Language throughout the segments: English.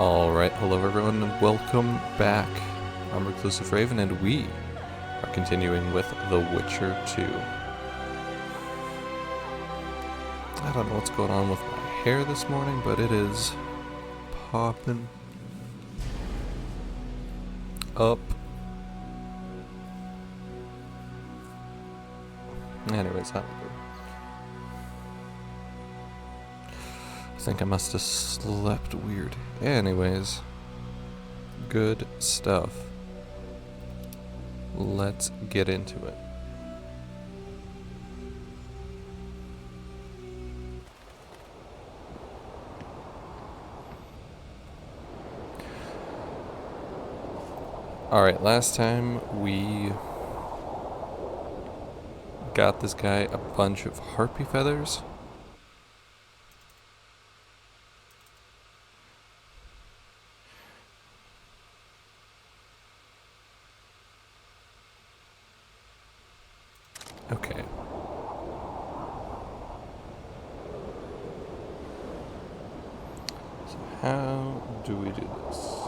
Alright, hello everyone, and welcome back. I'm Reclusive Raven, and we are continuing with The Witcher 2. I don't know what's going on with my hair this morning, but it is popping up. Anyways, that'll do. I think I must have slept weird. Anyways, good stuff. Let's get into it. Alright, last time we got this guy a bunch of harpy feathers. Okay. So how do we do this?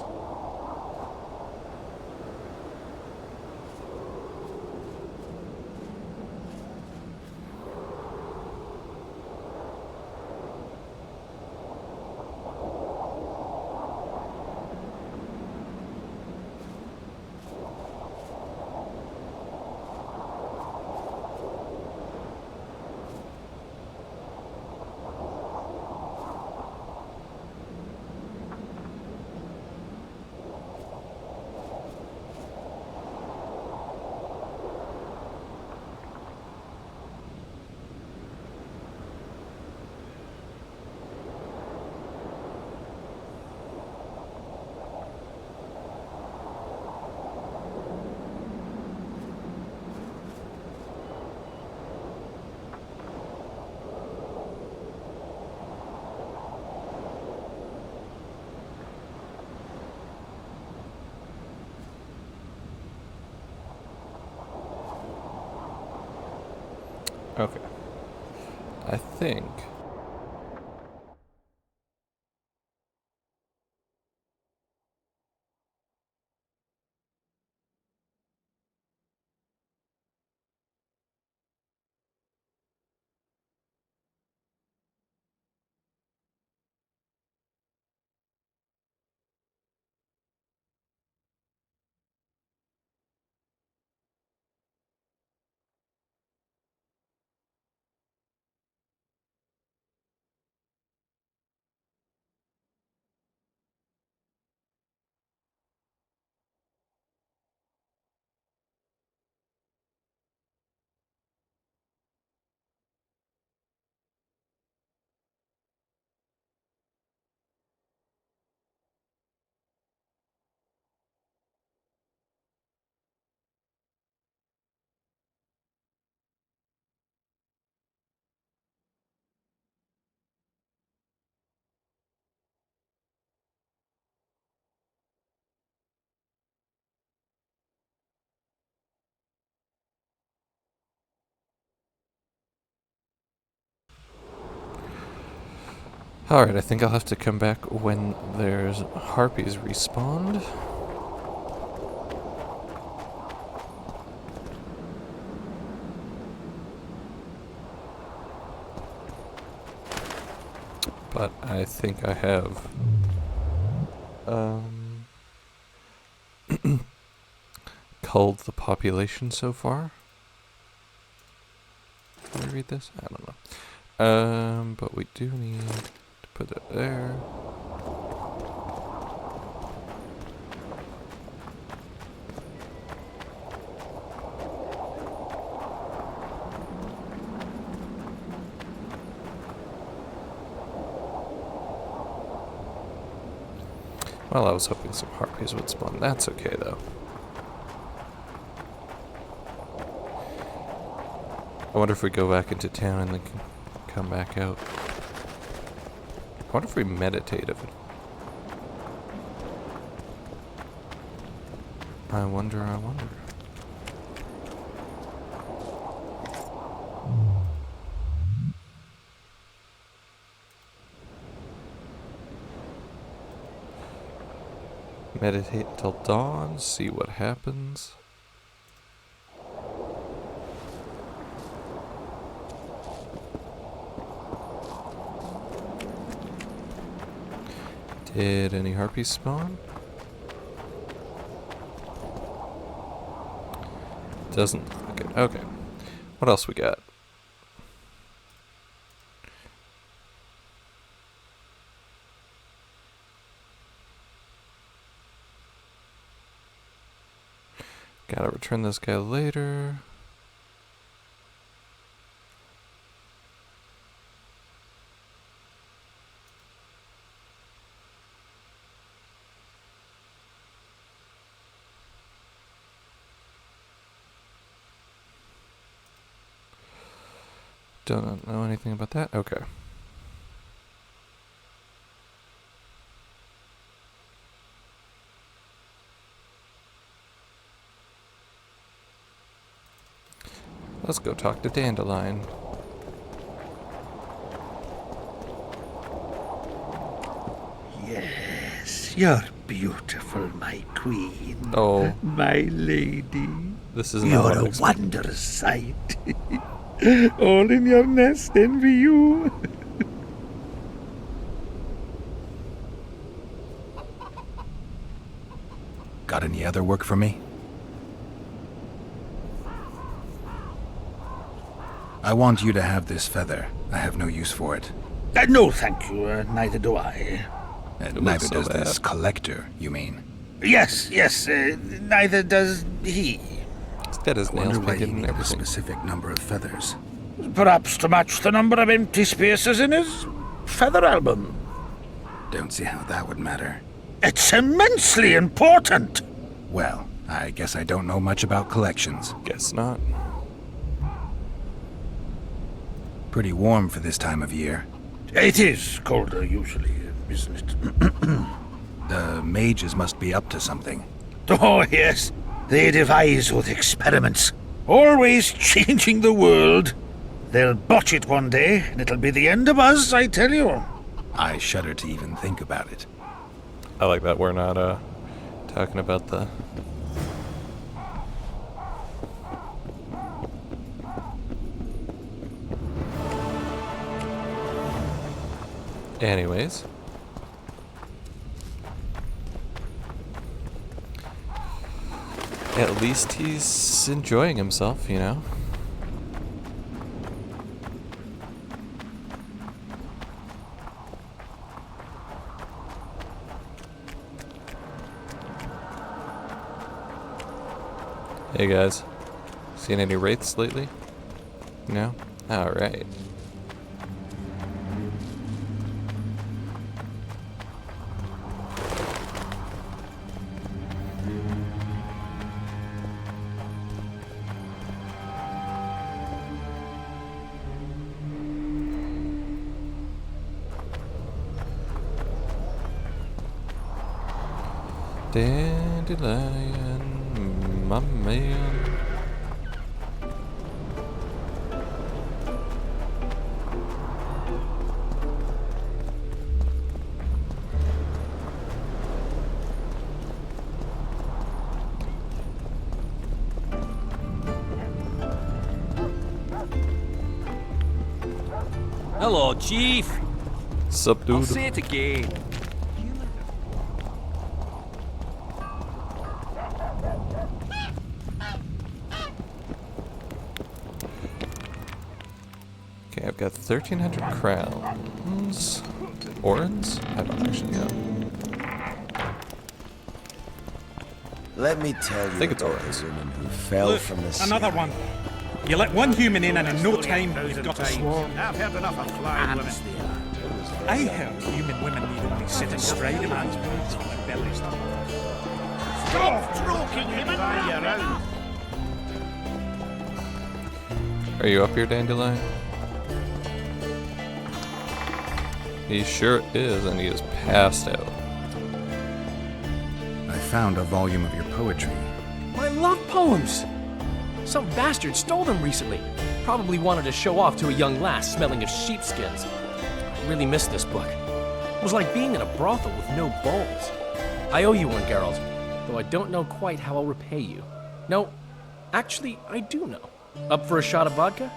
Okay. I think... Alright, I think I'll have to come back when there's harpies respawned. But I think I have culled the population so far. Can I read this? I don't know. But we do need to put it there. Well, I was hoping some harpies would spawn. That's okay, though. I wonder if we go back into town and then can come back out. I wonder if we meditate if it... I wonder. Meditate till dawn, see what happens. Did any harpies spawn? Doesn't look like it. Okay. What else we got? Gotta return this guy later. Don't know anything about that? Okay. Let's go talk to Dandelion. Yes, you're beautiful, my queen. Oh. My lady. This isn't You're a wondrous sight. All in your nest envy you. Got any other work for me? I want you to have this feather. I have no use for it. No, thank you. Neither do I. And It neither looks so does this bad. collector, you mean? Yes, neither does he. He's got his I nails wonder why he painted and needs a everything. specific number of feathers. Perhaps to match the number of empty spaces in his feather album. Don't see how that would matter. It's immensely important. Well, I guess I don't know much about collections. Guess not. Pretty warm for this time of year. It is colder usually, isn't it? The mages must be up to something. Oh, yes. They devise with experiments. Always changing the world. They'll botch it one day, and it'll be the end of us, I tell you. I shudder to even think about it. I like that we're not talking about the anyways. At least he's enjoying himself, you know? Hey guys, seen any wraiths lately? No? Alright. Dandelion, my man. Hello, Chief. Sup, I'll dude? say it again. Okay, I've got 1,300 crowns. Orans? I don't actually know. Let me tell you think it's about Oryx. the woman who fell Look, from the sky. another one. You let one human in and in no time you've got a swarm. I've heard enough of flying women. I heard human women need only sit astride a man's bones on their bellies. Stop stroking him and buy you around. Are you up here, Dandelion? He sure is, and he is passed out. I found a volume of your poetry. I love poems! Some bastard stole them recently. Probably wanted to show off to a young lass smelling of sheepskins. I really missed this book. It was like being in a brothel with no balls. I owe you one, Geralt, though I don't know quite how I'll repay you. No, actually, I do know. Up for a shot of vodka?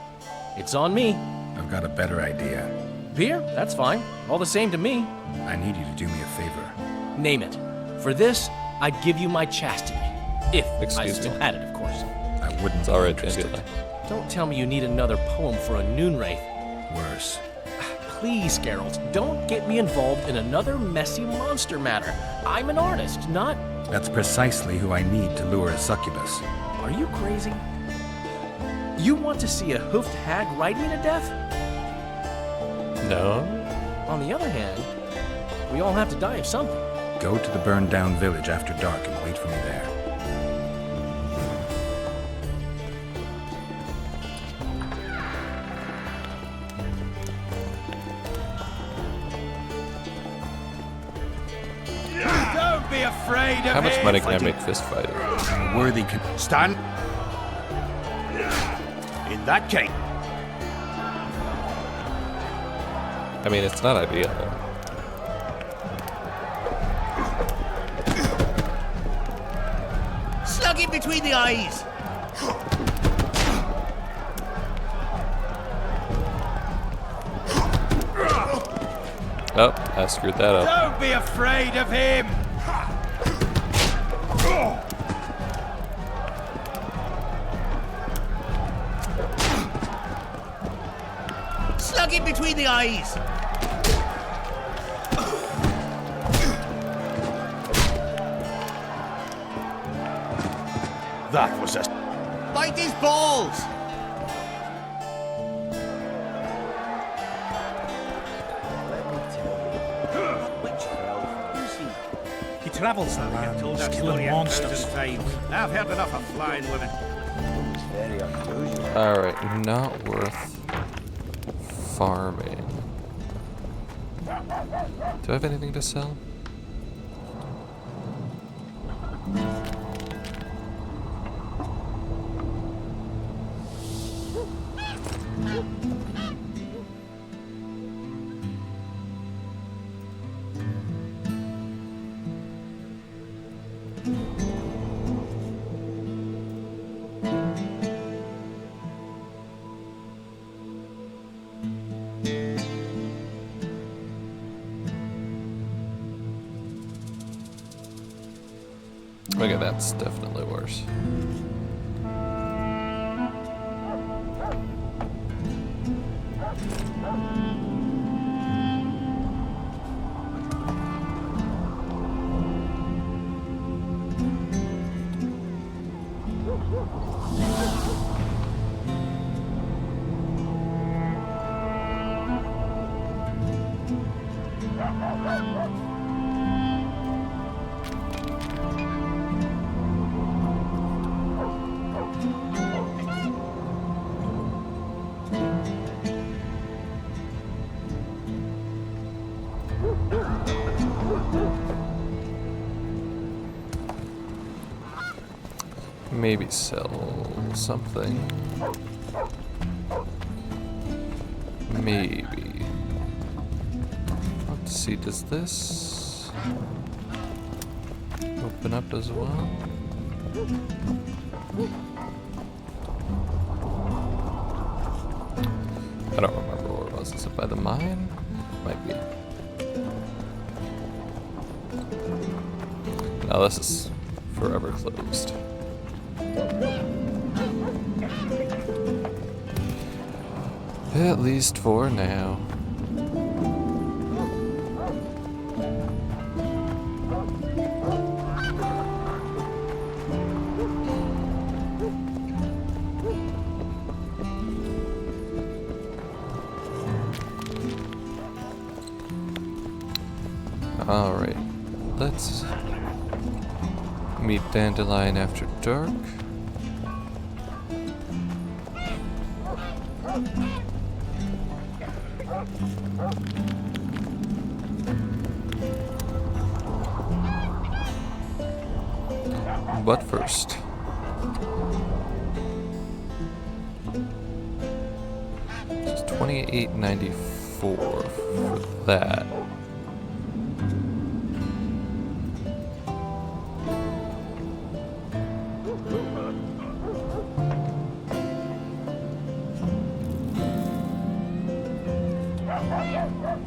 It's on me. I've got a better idea. Beer? That's fine. All the same to me. I need you to do me a favor. Name it. For this, I'd give you my chastity. If I Excuse still me? had it, of course. I wouldn't It's be alright, interested. Angela. Don't tell me you need another poem for a Noonwraith. Worse. Please, Geralt, don't get me involved in another messy monster matter. I'm an artist, not... That's precisely who I need to lure a succubus. Are you crazy? You want to see a hoofed hag ride me to death? No? On the other hand, we all have to die of something. Go to the burned down village after dark and wait for me there. Don't be afraid of How much him. money can I make fist fighting? A worthy Stand. In that case. I mean, it's not ideal, though. Slug him between the eyes. Oh, I screwed that up. Don't be afraid of him. Slug him between the eyes. That was a... Bite his balls! Let me tell you. Which fell? He travels the land, killing monsters. I've heard enough of flying women. It was very unusual. Alright, not worth farming. Do I have anything to sell? Okay, that's definitely worse. Maybe sell something. Maybe. Let's see, does this open up as well? I don't remember where it was. Is it by the mine? Might be. No, this is forever closed. At least for now. Alright, let's meet Dandelion after dark. But first, it's $28.94 for that.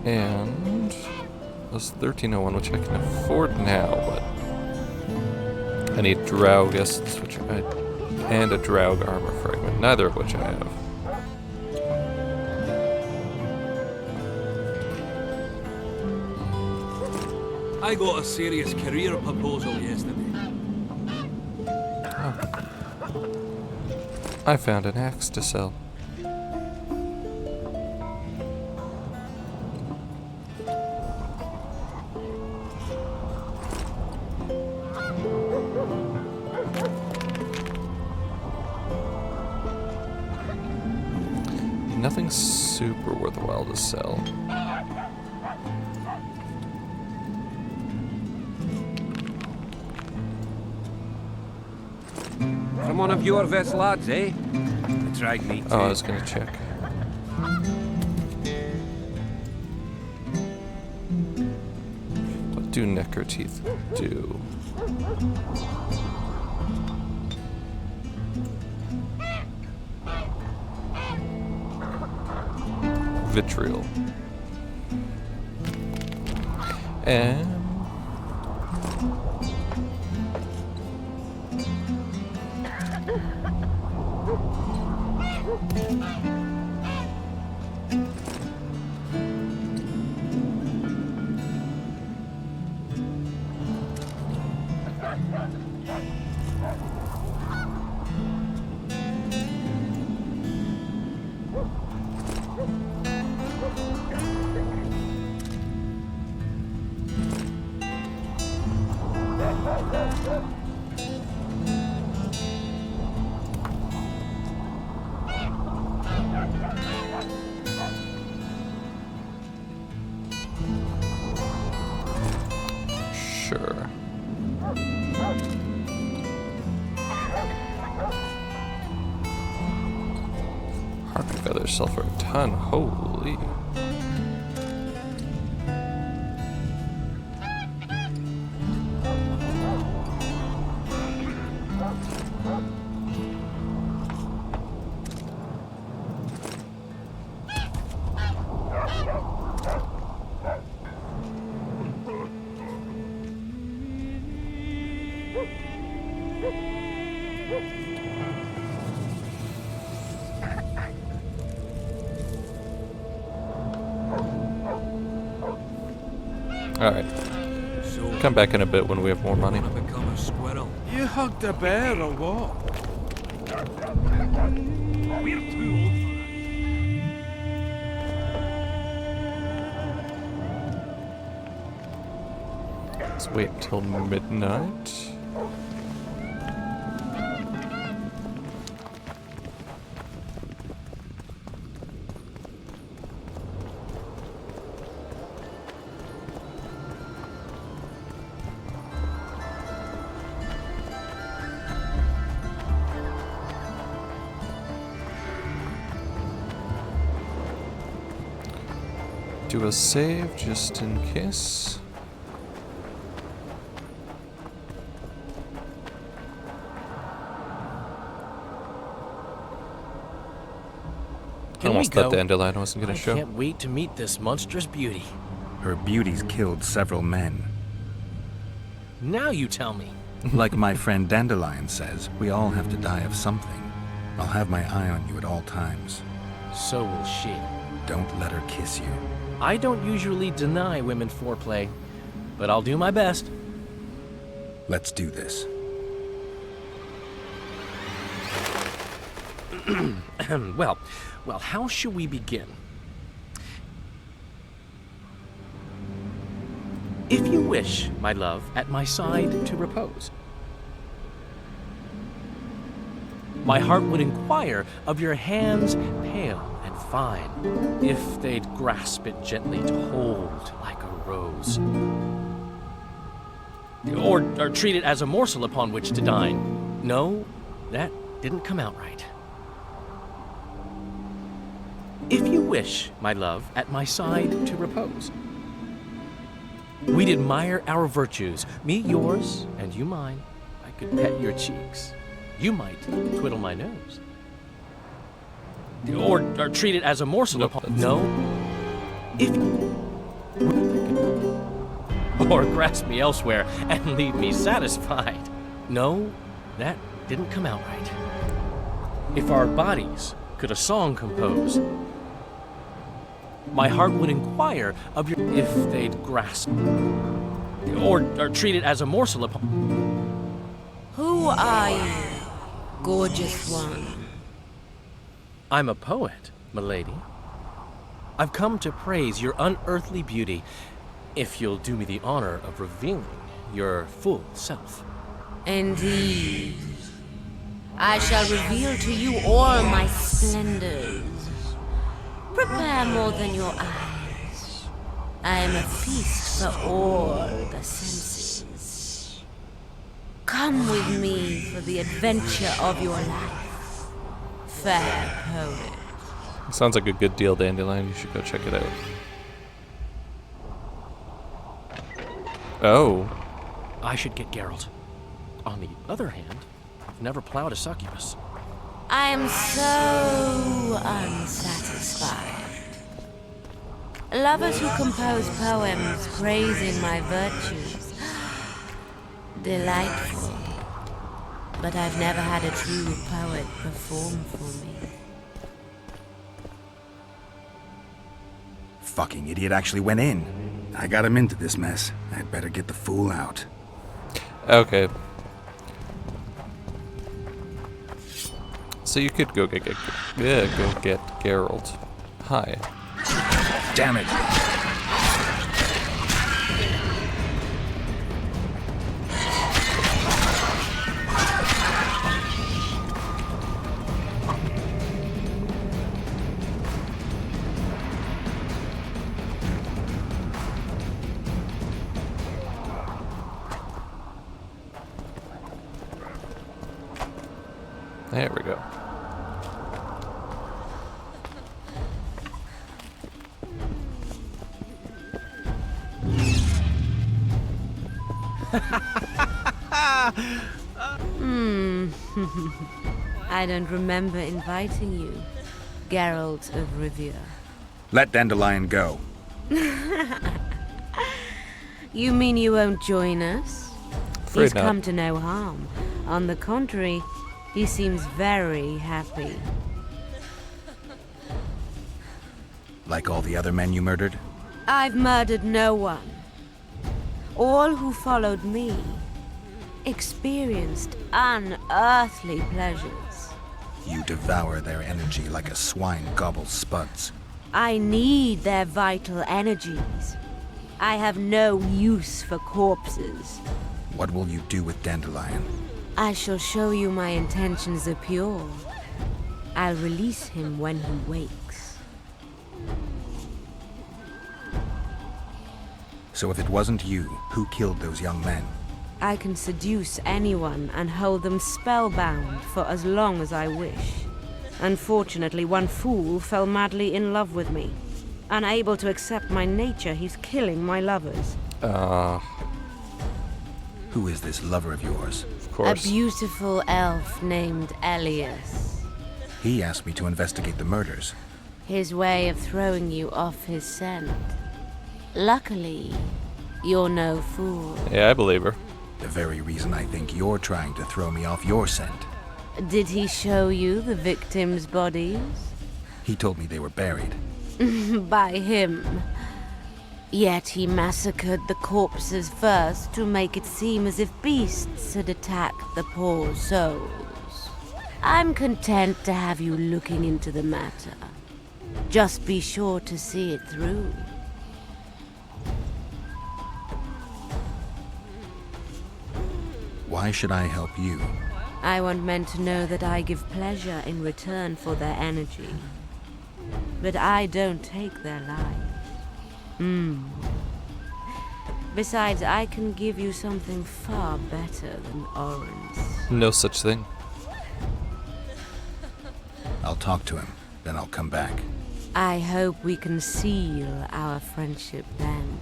And that's 1301, which I can afford now, but I need Draugists, and a Draug armor fragment, neither of which I have. I got a serious career proposal yesterday. I found an axe to sell. Nothing super worthwhile to sell. From one of your vets lads, eh? They tried me too. Oh, I was gonna check. What do Necro Teeth do? Vitriol. And sure. Harpy feathers sell for a ton. Holy. Alright. So, Come back in a bit when we have more money. wanna become a squirrel? You hugged a bear or what? We're too old for that. Let's wait until midnight. Do a save just in case. Can we Almost thought go? Dandelion wasn't gonna I show. can't wait to meet this monstrous beauty. Her beauty's killed several men. Now you tell me. Like my friend Dandelion says, we all have to die of something. I'll have my eye on you at all times. So will she. Don't let her kiss you. I don't usually deny women foreplay, but I'll do my best. Let's do this. Well, how shall we begin? If you wish, my love, at my side to repose, my heart would inquire of your hands pale and fine, if they'd grasp it gently to hold like a rose. Or treat it as a morsel upon which to dine. No, that didn't come out right. If you wish, my love, at my side to repose, we'd admire our virtues, me yours, and you mine. I could pet your cheeks. You might twiddle my nose. Or treat it as a morsel Nope, upon... that's- No. If... Or grasp me elsewhere and leave me satisfied. No, that didn't come out right. If our bodies could a song compose, my heart would inquire of your if they'd grasp or treat it as a morsel upon. Who are you, gorgeous one? I'm a poet, milady. I've come to praise your unearthly beauty, if you'll do me the honor of revealing your full self. Indeed. I shall reveal to you all my splendors. Prepare more than your eyes. I am a feast for all the senses. Come with me for the adventure of your life, fair poet. Sounds like a good deal, Dandelion. You should go check it out. Oh. I should get Geralt. On the other hand, I've never plowed a succubus. I am so unsatisfied. Lovers who compose poems praising my virtues. Delightful. But I've never had a true poet perform for me. Fucking idiot actually went in. I got him into this mess. I'd better get the fool out. Okay. So you could go get Geralt. Hi. Damn it. There we go. I don't remember inviting you, Geralt of Rivia. Let Dandelion go. You mean you won't join us? Afraid He's not. come to no harm. On the contrary, he seems very happy. Like all the other men you murdered? I've murdered no one. All who followed me experienced unearthly pleasures. You devour their energy like a swine gobbles spuds. I need their vital energies. I have no use for corpses. What will you do with Dandelion? I shall show you my intentions are pure. I'll release him when he wakes. So if it wasn't you, who killed those young men? I can seduce anyone and hold them spellbound for as long as I wish. Unfortunately, one fool fell madly in love with me. Unable to accept my nature, he's killing my lovers. Who is this lover of yours? Of A course. beautiful elf named Elias. He asked me to investigate the murders. His way of throwing you off his scent. Luckily, you're no fool. Yeah, I believe her. The very reason I think you're trying to throw me off your scent. Did he show you the victims' bodies? He told me they were buried. By him. Yet he massacred the corpses first to make it seem as if beasts had attacked the poor souls. I'm content to have you looking into the matter. Just be sure to see it through. Why should I help you? I want men to know that I give pleasure in return for their energy. But I don't take their lives. Besides, I can give you something far better than Orange. No such thing. I'll talk to him, then I'll come back. I hope we can seal our friendship then.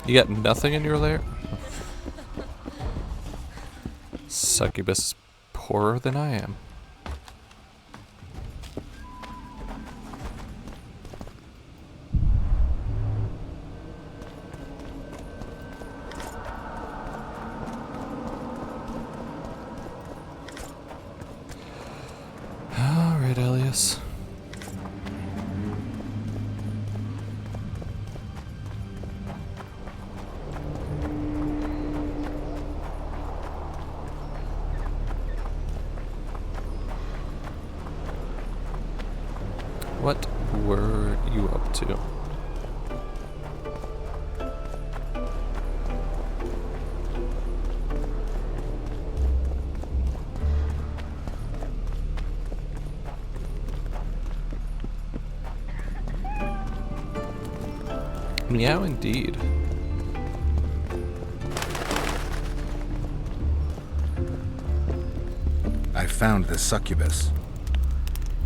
You got nothing in your lair? Succubus is poorer than I am. were you up to? Meow indeed. I found the succubus.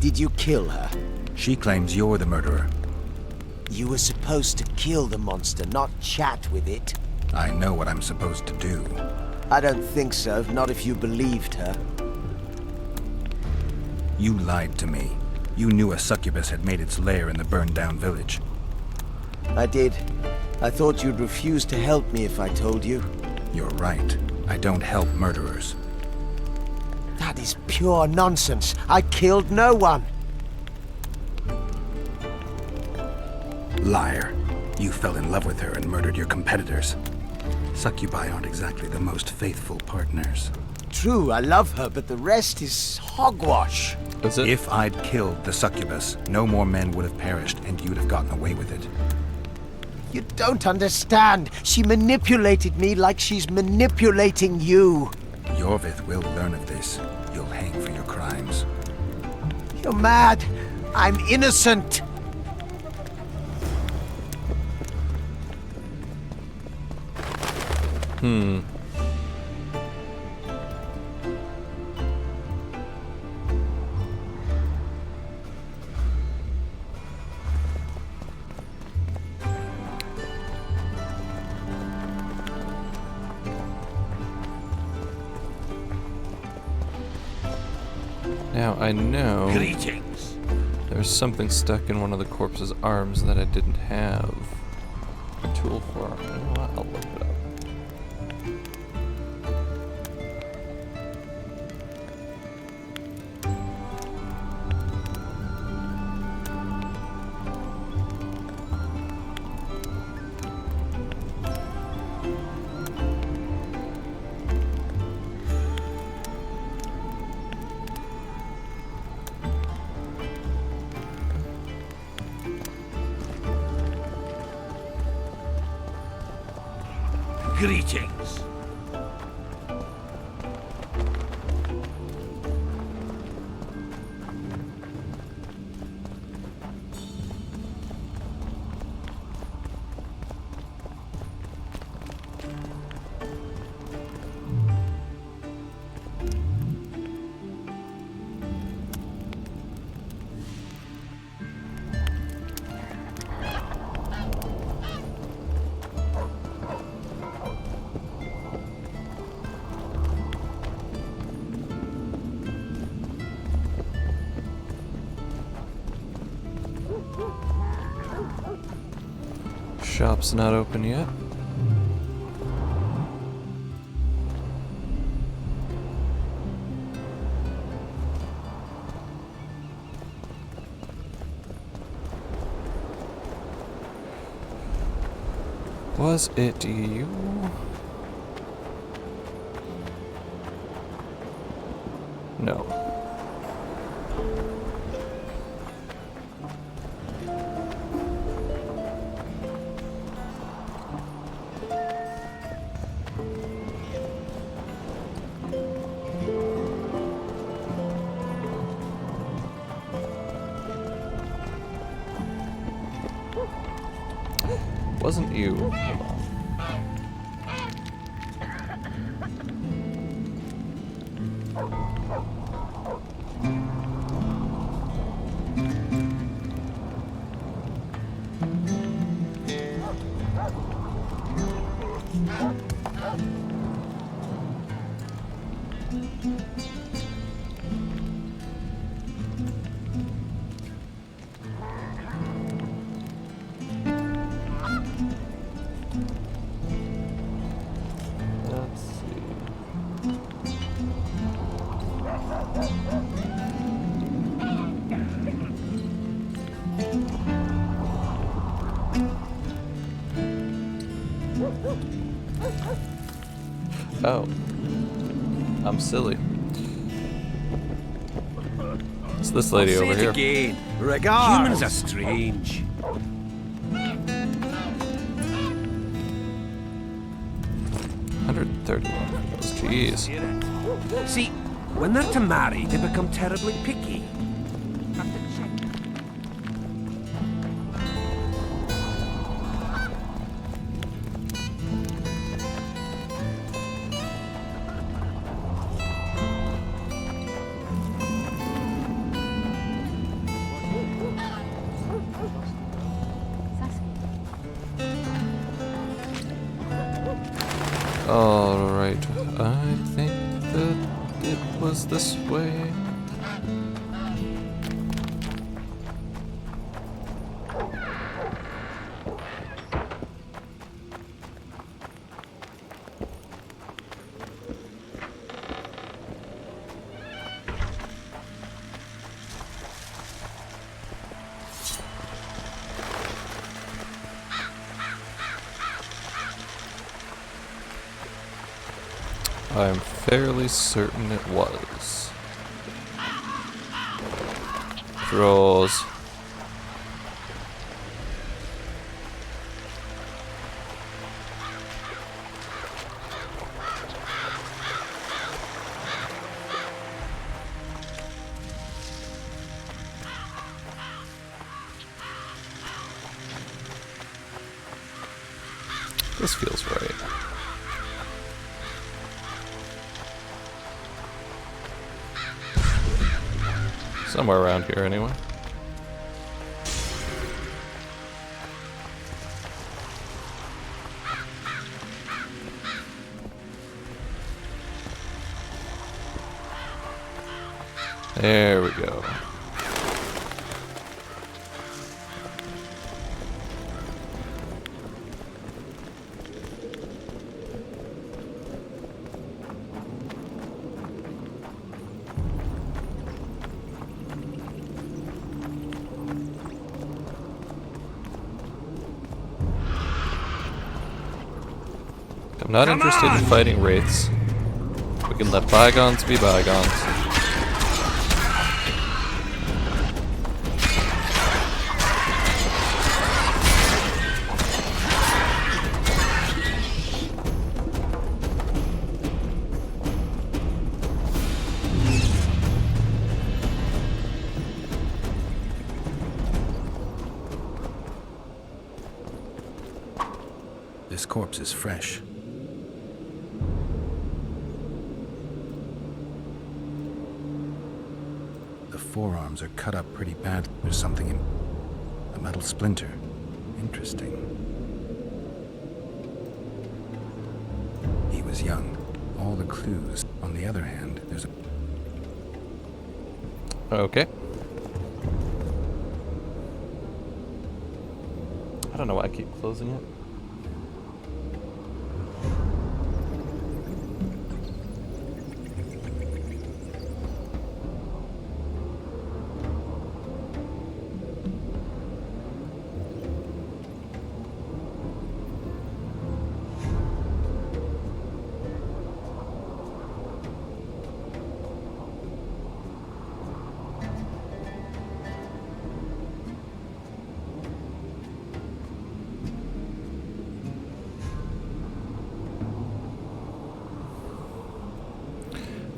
Did you kill her? She claims you're the murderer. You were supposed to kill the monster, not chat with it. I know what I'm supposed to do. I don't think so, not if you believed her. You lied to me. You knew a succubus had made its lair in the burned-down village. I did. I thought you'd refuse to help me if I told you. You're right. I don't help murderers. That is pure nonsense. I killed no one. Liar. You fell in love with her and murdered your competitors. Succubi aren't exactly the most faithful partners. True, I love her, but the rest is hogwash. Is it? If I'd killed the succubus, no more men would have perished and you'd have gotten away with it. You don't understand. She manipulated me like she's manipulating you. Yorvith will learn of this. You'll hang for your crimes. You're mad. I'm innocent. Now I know Greetings. there's something stuck in one of the corpse's arms that I didn't have a tool for. You know what? I'll look it up. Greetings. Shop's not open yet. Was it you? No. Wasn't you. Hold on. Let's see. Oh. I'm silly. It's this lady I'll over say here. it again. Regards. Humans are strange. $131. Jeez. See, when they're to marry, they become terribly picky. Alright, I think that it was this way. I'm fairly certain it was. Trolls. This feels right. Somewhere around here, anyway. There we go. I'm not interested in fighting wraiths. We can let bygones be bygones. This corpse is fresh. The forearms are cut up pretty bad. There's something in a metal splinter. Interesting. He was young. All the clues. On the other hand, there's a... Okay. I don't know why I keep closing it.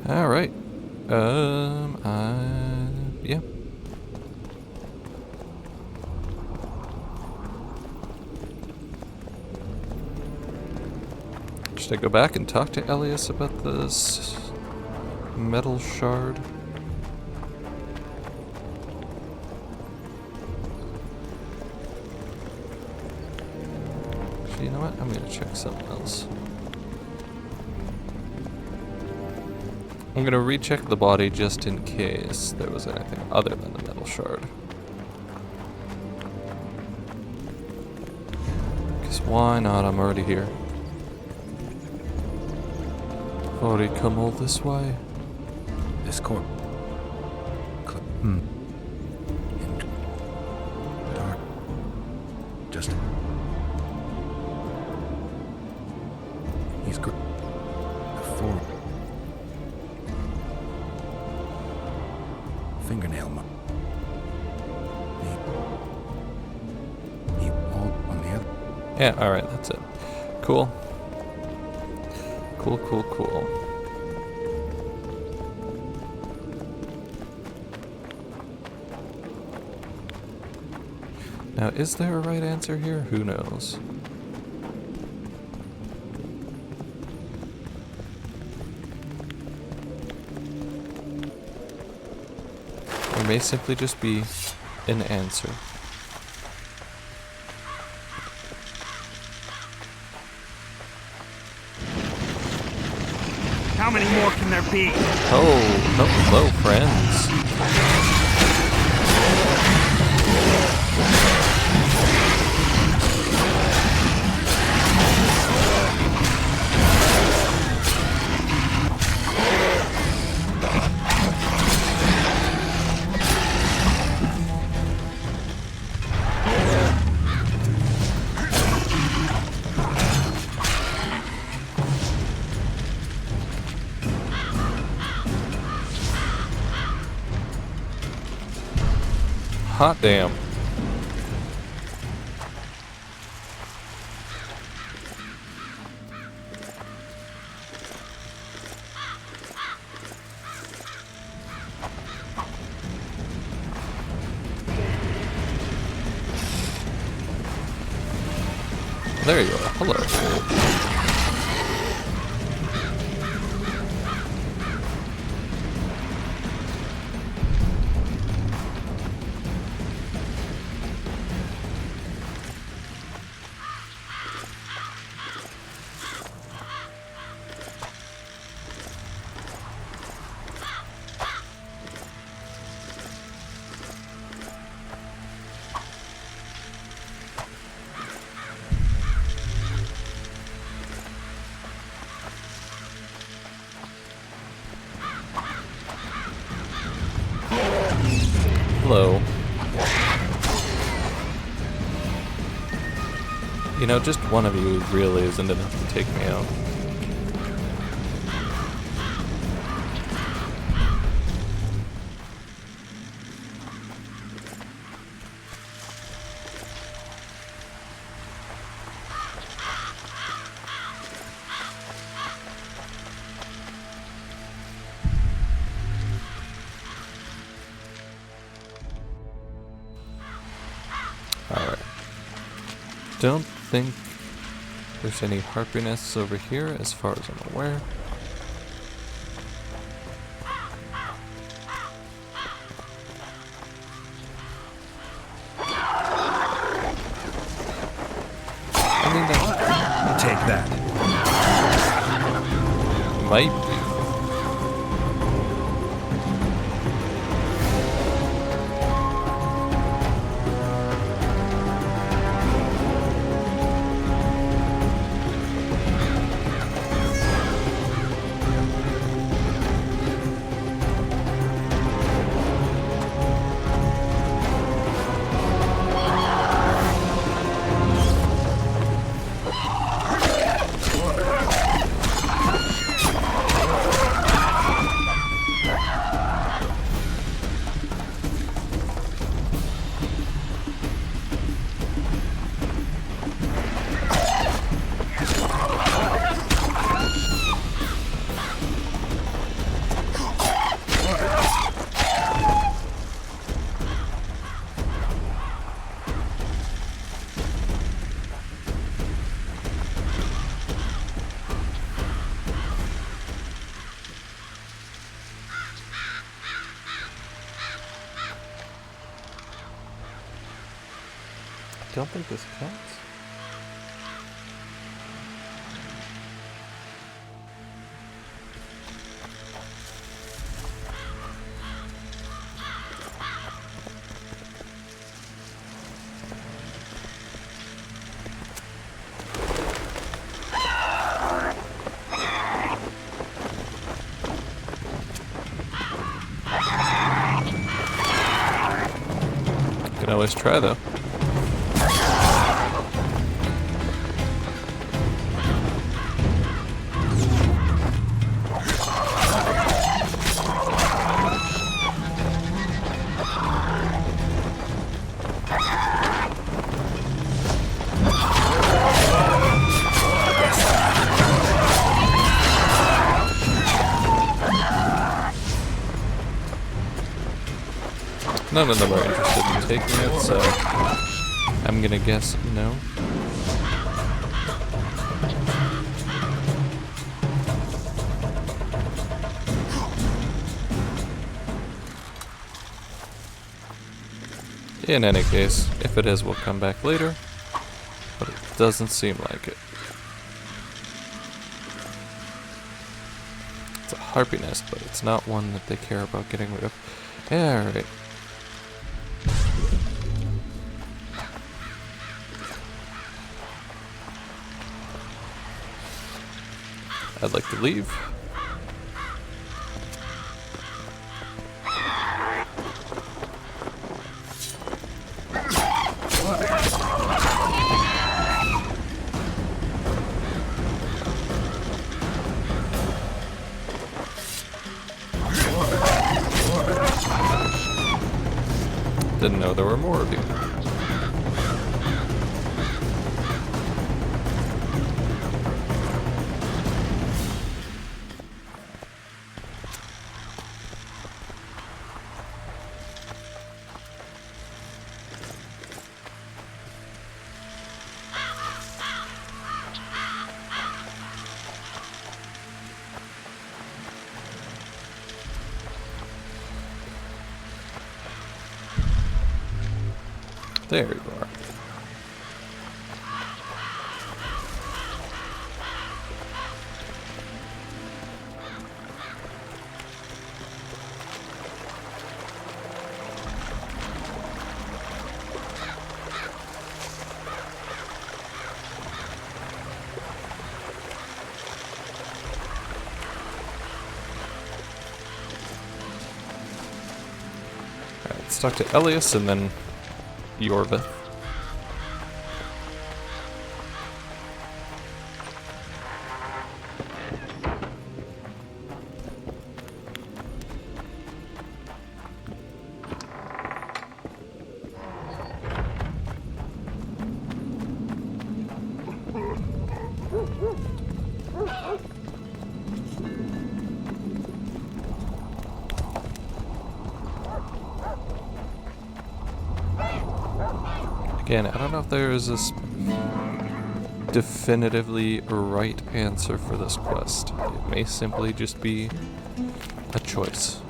All right. Yeah. Should I go back and talk to Elias about this metal shard? Actually, you know what? I'm gonna check something else. I'm gonna recheck the body just in case there was anything other than the metal shard. Because why not? I'm already here. I've already come all this way. This corpse... Dark. Just... He's... The form... Fingernail mark. Yeah, alright, that's it. Cool. Cool, cool, cool. Now, is there a right answer here? Who knows? There may simply just be an answer. How many more can there be? Oh, hello, friends. Hot damn. There you are. Hello. Hello. You know, just one of you really isn't enough to take me out. Alright. Don't think there's any harpiness over here as far as I'm aware. I mean, that Take that. might be. Don't think this counts. Can always try though. None of them are interested in taking it, so I'm gonna guess no. In any case, if it is, we'll come back later, but it doesn't seem like it. It's a harpy nest, but it's not one that they care about getting rid of. Yeah, right. I'd like to leave. Didn't know there were more of you. There you are. Alright, let's talk to Elias and then Yorvith. Again, I don't know if there is this definitively right answer for this quest. It may simply just be a choice.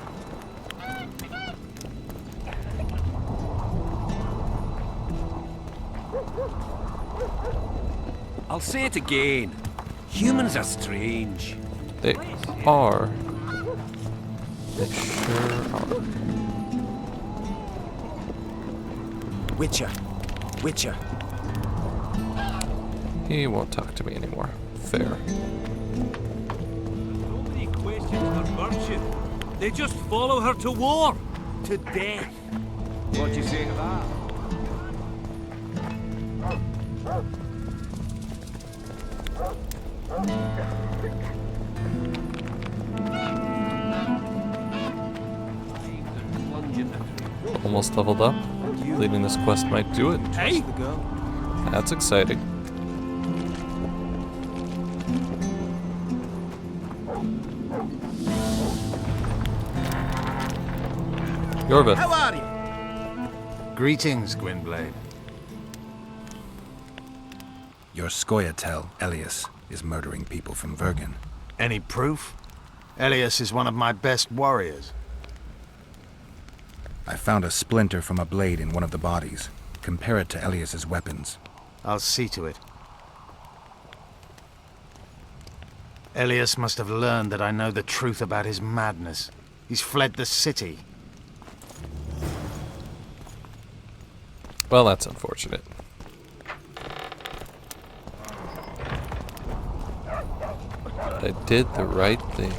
I'll say it again. Humans are strange. They are. They sure are. Witcher. Witcher. He won't talk to me anymore. Fair. Nobody questions her virtue. They just follow her to war. To death. What do you say to that? Almost leveled up. Leading this quest might do it. Hey! That's exciting. Yorvith. How are you? Greetings, Gwynblade. Your Scoia'tael, Elias, is murdering people from Vergen. Any proof? Elias is one of my best warriors. I found a splinter from a blade in one of the bodies. Compare it to Elias's weapons. I'll see to it. Elias must have learned that I know the truth about his madness. He's fled the city. Well, that's unfortunate. But I did the right thing.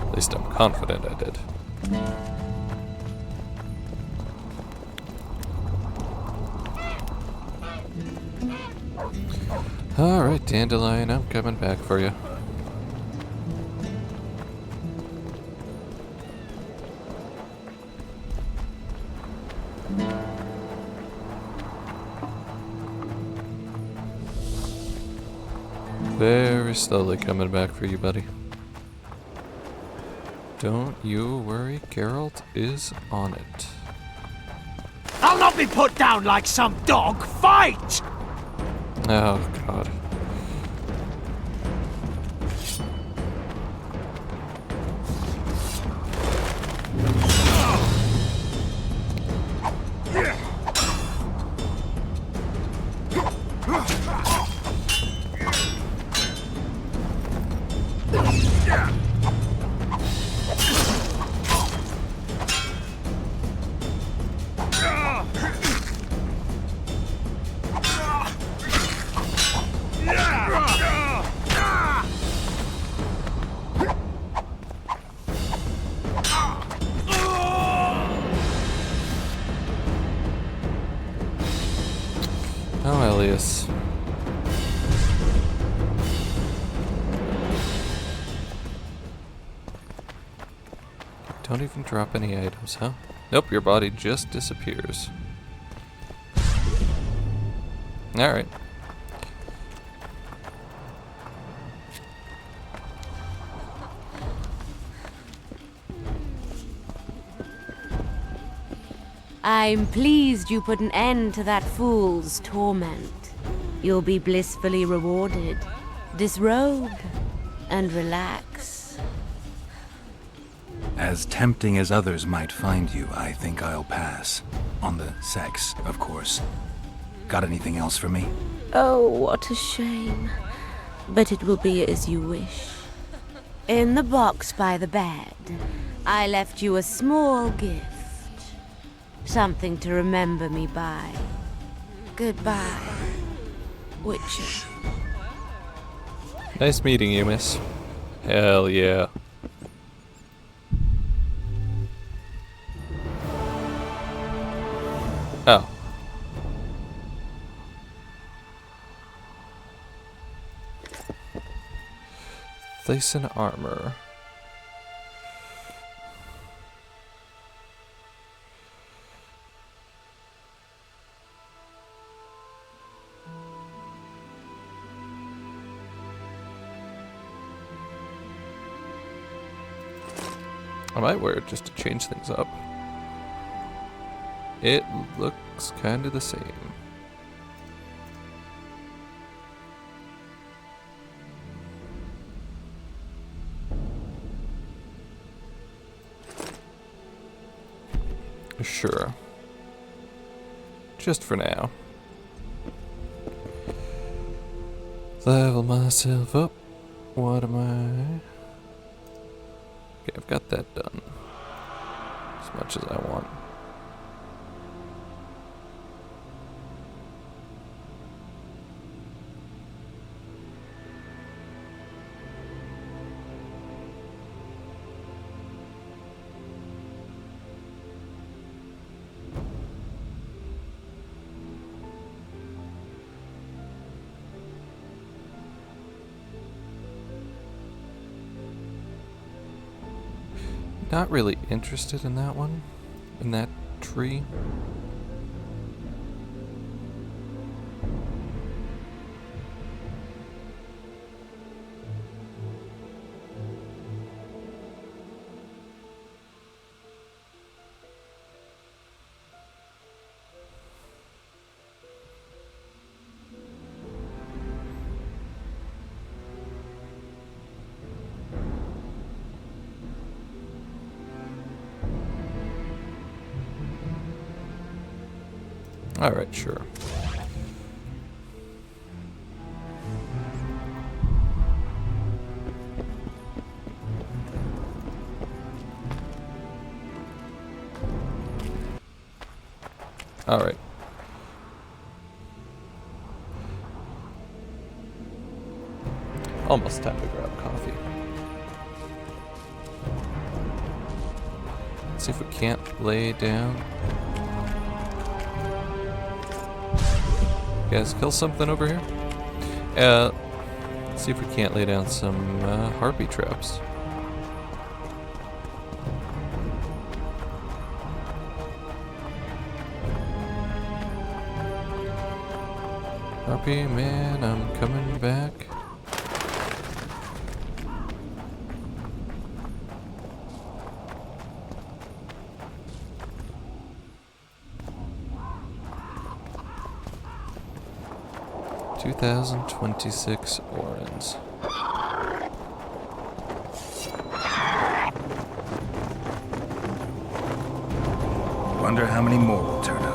At least I'm confident I did. Alright, Dandelion, I'm coming back for you. very slowly coming back for you, buddy. Don't you worry, Geralt is on it. I'll not be put down like some dog. Fight! Oh, God. Oh, Elias. Don't even drop any items, huh? Nope, your body just disappears. Alright. I'm pleased you put an end to that fool's torment. You'll be blissfully rewarded. Disrobe and relax. As tempting as others might find you, I think I'll pass. On the sex, of course. Got anything else for me? Oh, what a shame. But it will be as you wish. In the box by the bed, I left you a small gift. Something to remember me by. Goodbye, Witcher. Nice meeting you, miss. Hell yeah. Oh. Thyssen armor. I might wear it just to change things up. It looks kind of the same. Sure. Just for now. Level myself up. What am I? Okay, I've got that done. As much as I want. Not really interested in that one, in that tree. Alright, sure. Alright. Almost time to grab coffee. Let's see if we can't lay down. Guys, kill something over here. Let's see if we can't lay down some harpy traps. Harpy man, I'm coming back. 2026 orans. Wonder how many more will turn up.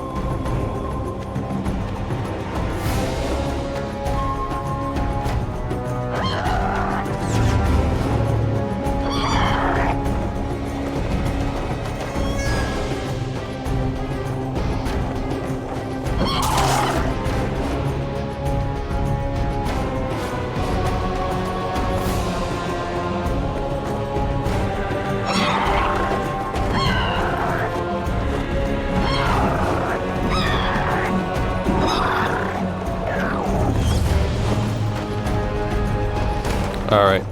All right.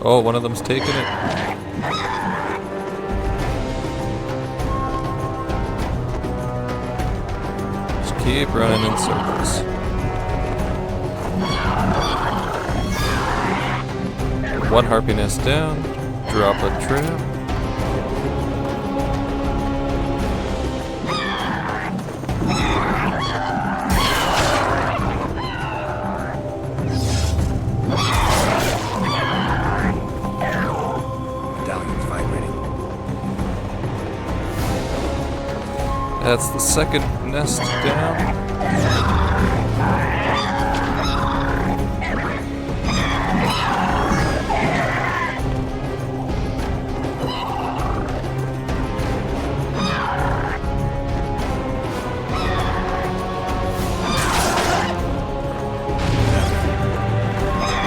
Oh, one of them's taking it. Just keep running in circles. One harpy nest down. Drop a trap. That's the second nest down.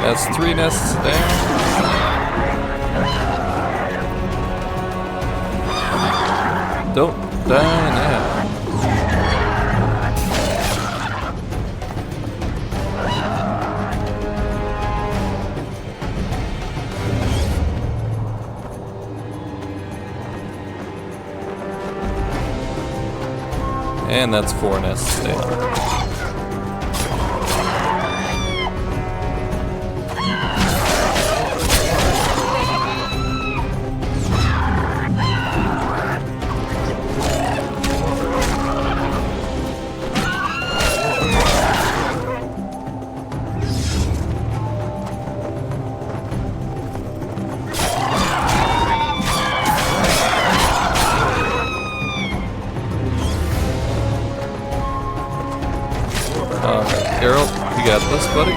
That's 3 nests down. Don't die now. And that's 4 nests down. Geralt, you got this, buddy?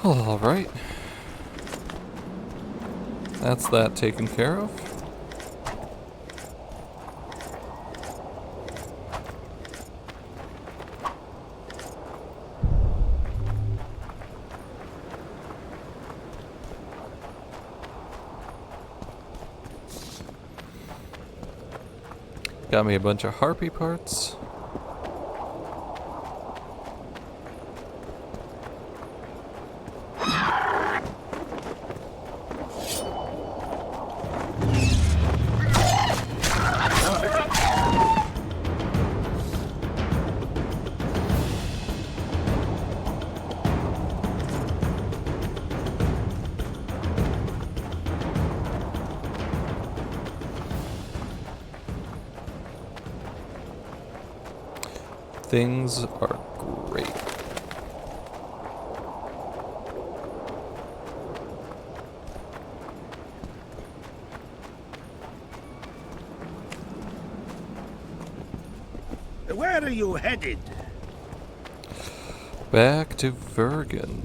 All right. That's that taken care of. Got me a bunch of harpy parts. Things are great. Where are you headed? Back to Vergen.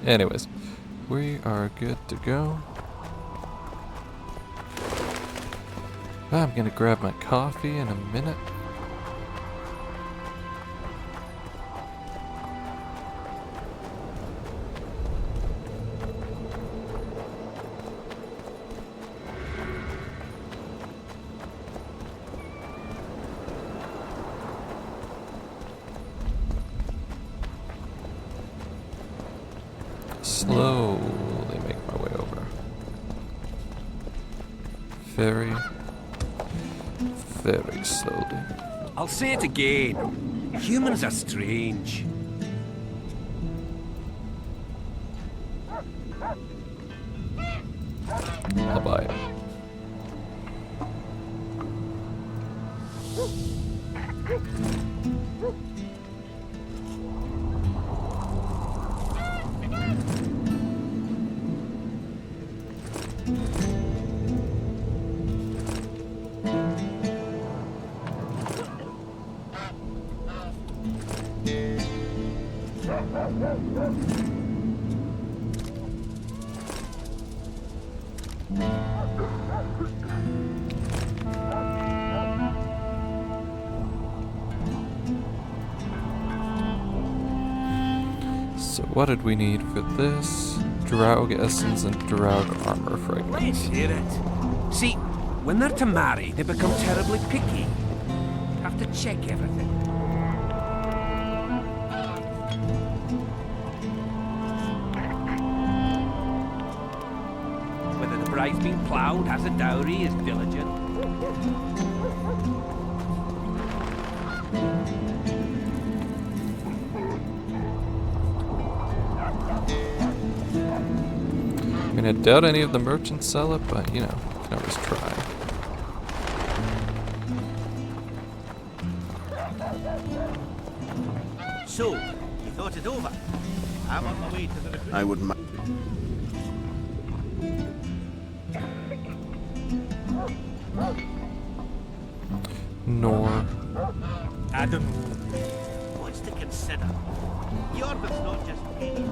Anyways, we are good to go. I'm gonna grab my coffee in a minute. Slowly make my way over. Very, very slowly. I'll say it again. Humans are strange. Bye-bye. So what did we need for this? Draug essence and Draug armor fragment. Let's hear it. See, when they're to marry, they become terribly picky. Have to check everything. Whether the bride's been ploughed, has a dowry, is diligent. I mean, I doubt any of the merchants sell it, but, you know, you can always try. So, you thought it over? I'm on my way to the recruit. I wouldn't. Nor. I don't know. What's to consider? Yorba's not just me.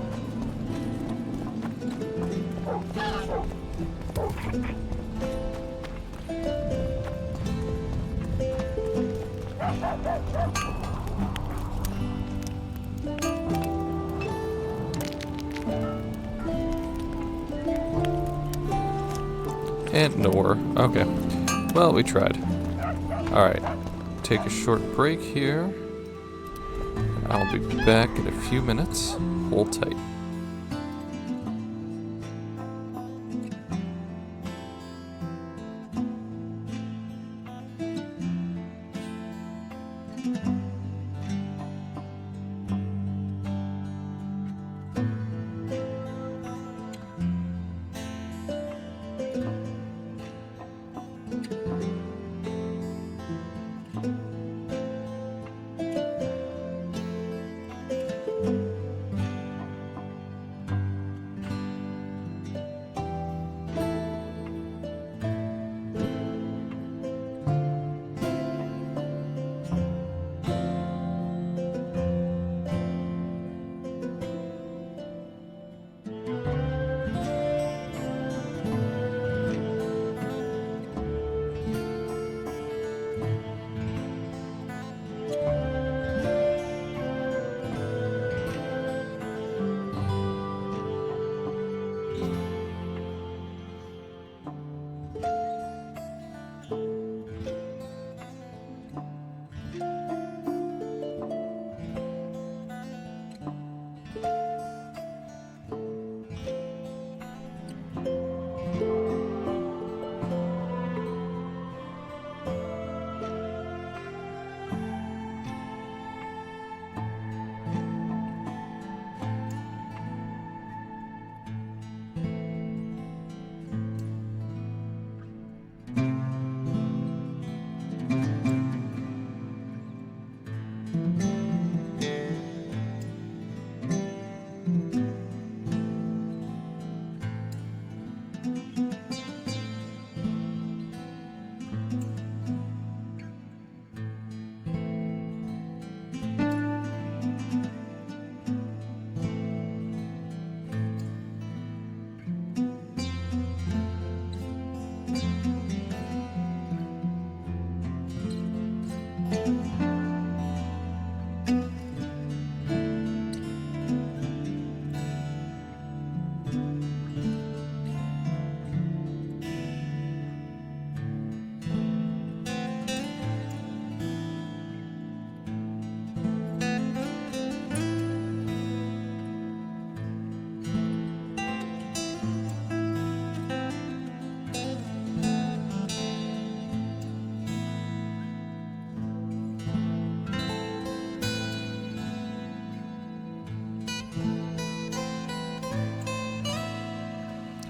And Nor. Okay. Well, we tried. Alright. Take a short break here. I'll be back in a few minutes. Hold tight.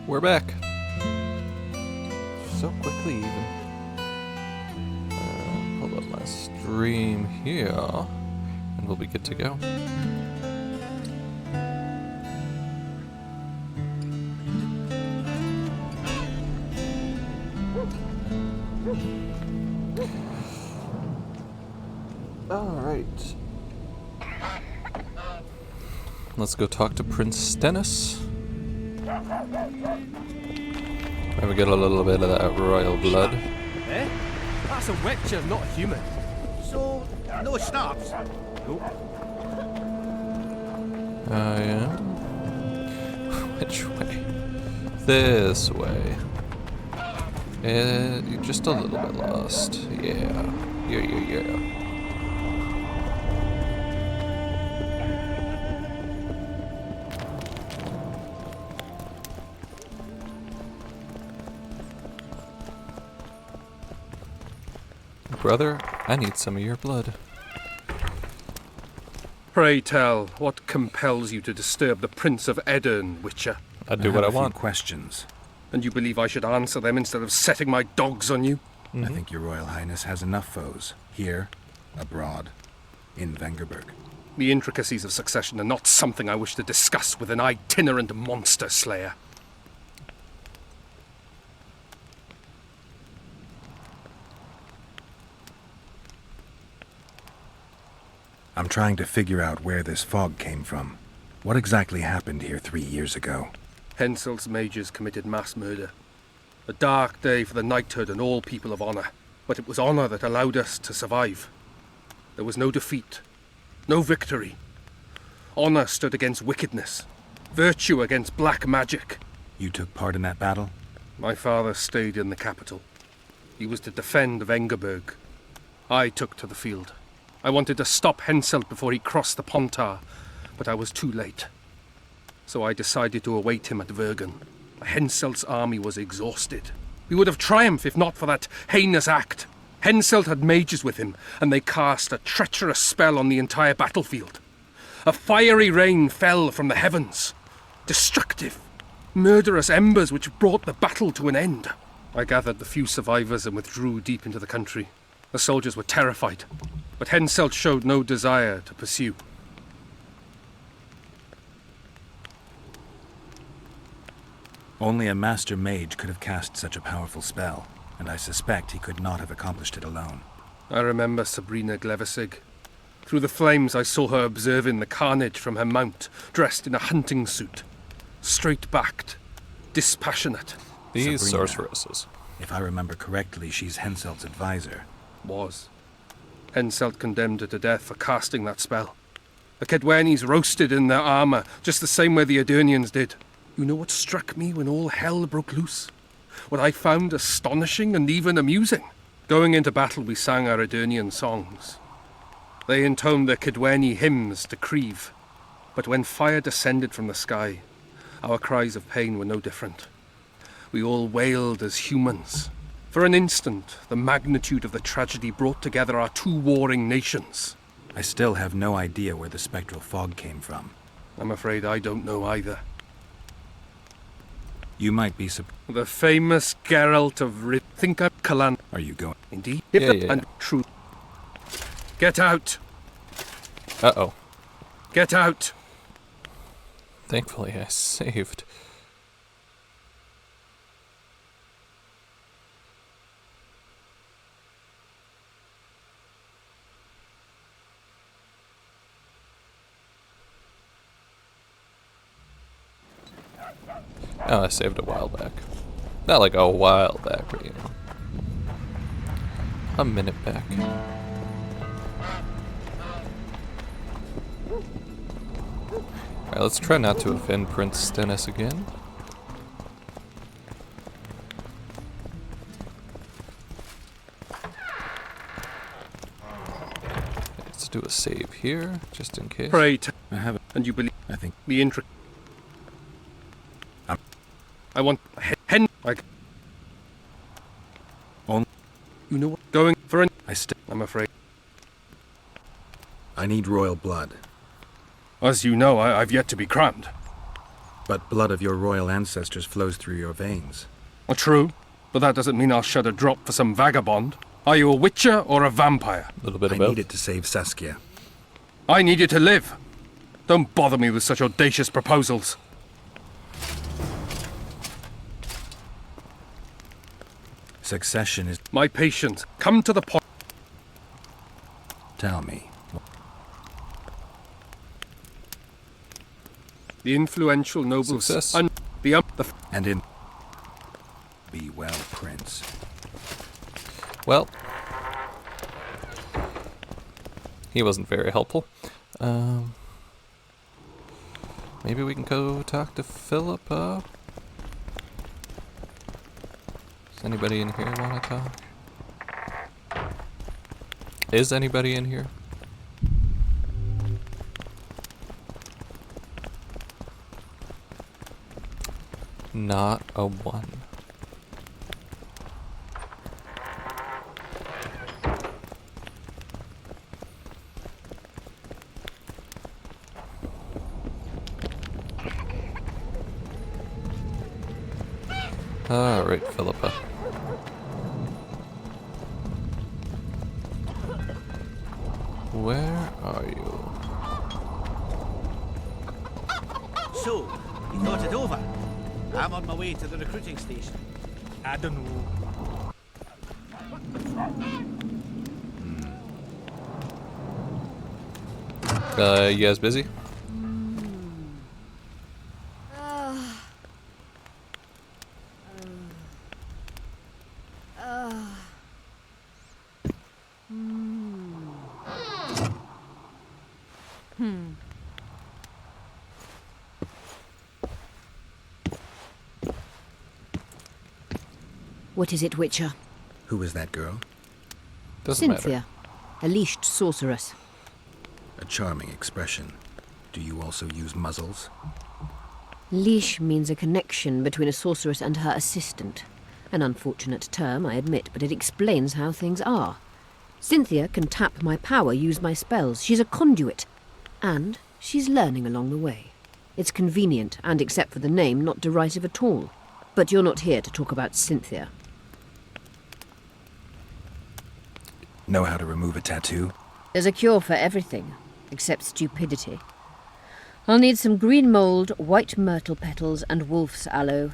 We're back. So quickly, even. Pull up my stream here, and we'll be good to go. Alright. Let's go talk to Prince Stennis. Maybe get a little bit of that royal blood. Eh? That's a witcher, not a human. So, no snaps? Nope. Yeah. Which way? This way. You're just a little bit lost. Yeah. Yeah. Brother, I need some of your blood. Pray tell, what compels you to disturb the Prince of Edirn, Witcher? I do what I want. Questions. And you believe I should answer them instead of setting my dogs on you? I think your Royal Highness has enough foes. Here, abroad, in Vengerberg. The intricacies of succession are not something I wish to discuss with an itinerant monster slayer. I'm trying to figure out where this fog came from. What exactly happened here 3 years ago? Henselt's mages committed mass murder. A dark day for the knighthood and all people of honor. But it was honor that allowed us to survive. There was no defeat, no victory. Honor stood against wickedness, virtue against black magic. You took part in that battle? My father stayed in the capital. He was to defend Vengerberg. I took to the field. I wanted to stop Henselt before he crossed the Pontar, but I was too late. So I decided to await him at Vergen. Henselt's army was exhausted. We would have triumphed if not for that heinous act. Henselt had mages with him, and they cast a treacherous spell on the entire battlefield. A fiery rain fell from the heavens. Destructive, murderous embers which brought the battle to an end. I gathered the few survivors and withdrew deep into the country. The soldiers were terrified, but Henselt showed no desire to pursue. Only a master mage could have cast such a powerful spell, and I suspect he could not have accomplished it alone. I remember Sabrina Glevissig. Through the flames I saw her observing the carnage from her mount, dressed in a hunting suit. Straight-backed, dispassionate. These Sabrina, sorceresses. If I remember correctly, she's Henselt's advisor. Was. Henselt condemned her to death for casting that spell. The Kedwenis roasted in their armor, just the same way the Edirnians did. You know what struck me when all hell broke loose? What I found astonishing and even amusing? Going into battle, we sang our Edirnian songs. They intoned their Kedweni hymns to Kriv. But when fire descended from the sky, our cries of pain were no different. We all wailed as humans. For an instant, the magnitude of the tragedy brought together our two warring nations. I still have no idea where the spectral fog came from. I'm afraid I don't know either. You might be The famous Geralt of Rivia. Think I'm Kalan. Are you going? Indeed. Yeah. And true. Get out! Uh-oh. Get out! Thankfully, I saved. Oh, I saved a while back. Not like a while back, but you know. A minute back. Alright, let's try not to offend Prince Stennis again. Let's do a save here, just in case. Pray, I have it. and you believe I think. the intric. I want hen. On. You know what? Going for an. I'm afraid. I need royal blood. As you know, I've yet to be crowned. But blood of your royal ancestors flows through your veins. Well, true, but that doesn't mean I'll shed a drop for some vagabond. Are you a witcher or a vampire? A little bit I of both. need it to save Saskia. I need you to live. Don't bother me with such audacious proposals. Succession is... My patience. Come to the point. Tell me. The influential nobles Success. and the And in... Be well, Prince. Well, he wasn't very helpful. Maybe we can go talk to Philippa. Does anybody in here want to talk? Is anybody in here? Not a one. Alright, Philippa. Where are you? So, you thought it over? I'm on my way to the recruiting station. I don't know. You guys busy? What is it, Witcher? Who is that girl? Doesn't matter. Cynthia, a leashed sorceress. A charming expression. Do you also use muzzles? Leash means a connection between a sorceress and her assistant. An unfortunate term, I admit, but it explains how things are. Cynthia can tap my power, use my spells. She's a conduit. And she's learning along the way. It's convenient, and except for the name, not derisive at all. But you're not here to talk about Cynthia. Know how to remove a tattoo? There's a cure for everything, except stupidity. I'll need some green mold, white myrtle petals, and wolf's aloe.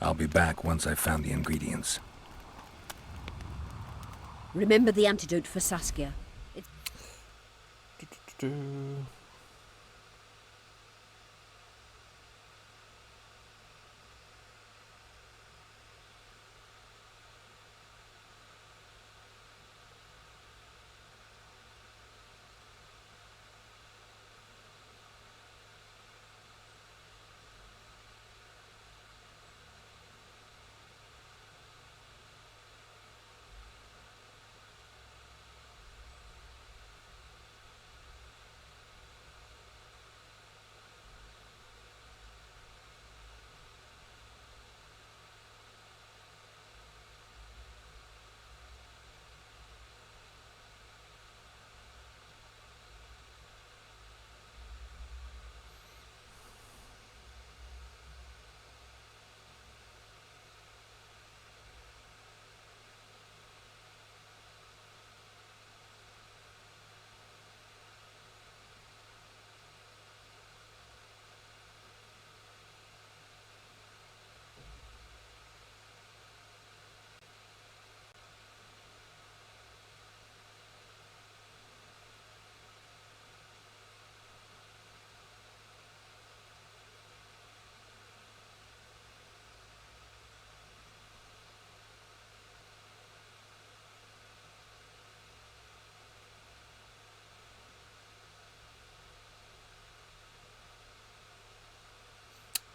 I'll be back once I've found the ingredients. Remember the antidote for Saskia.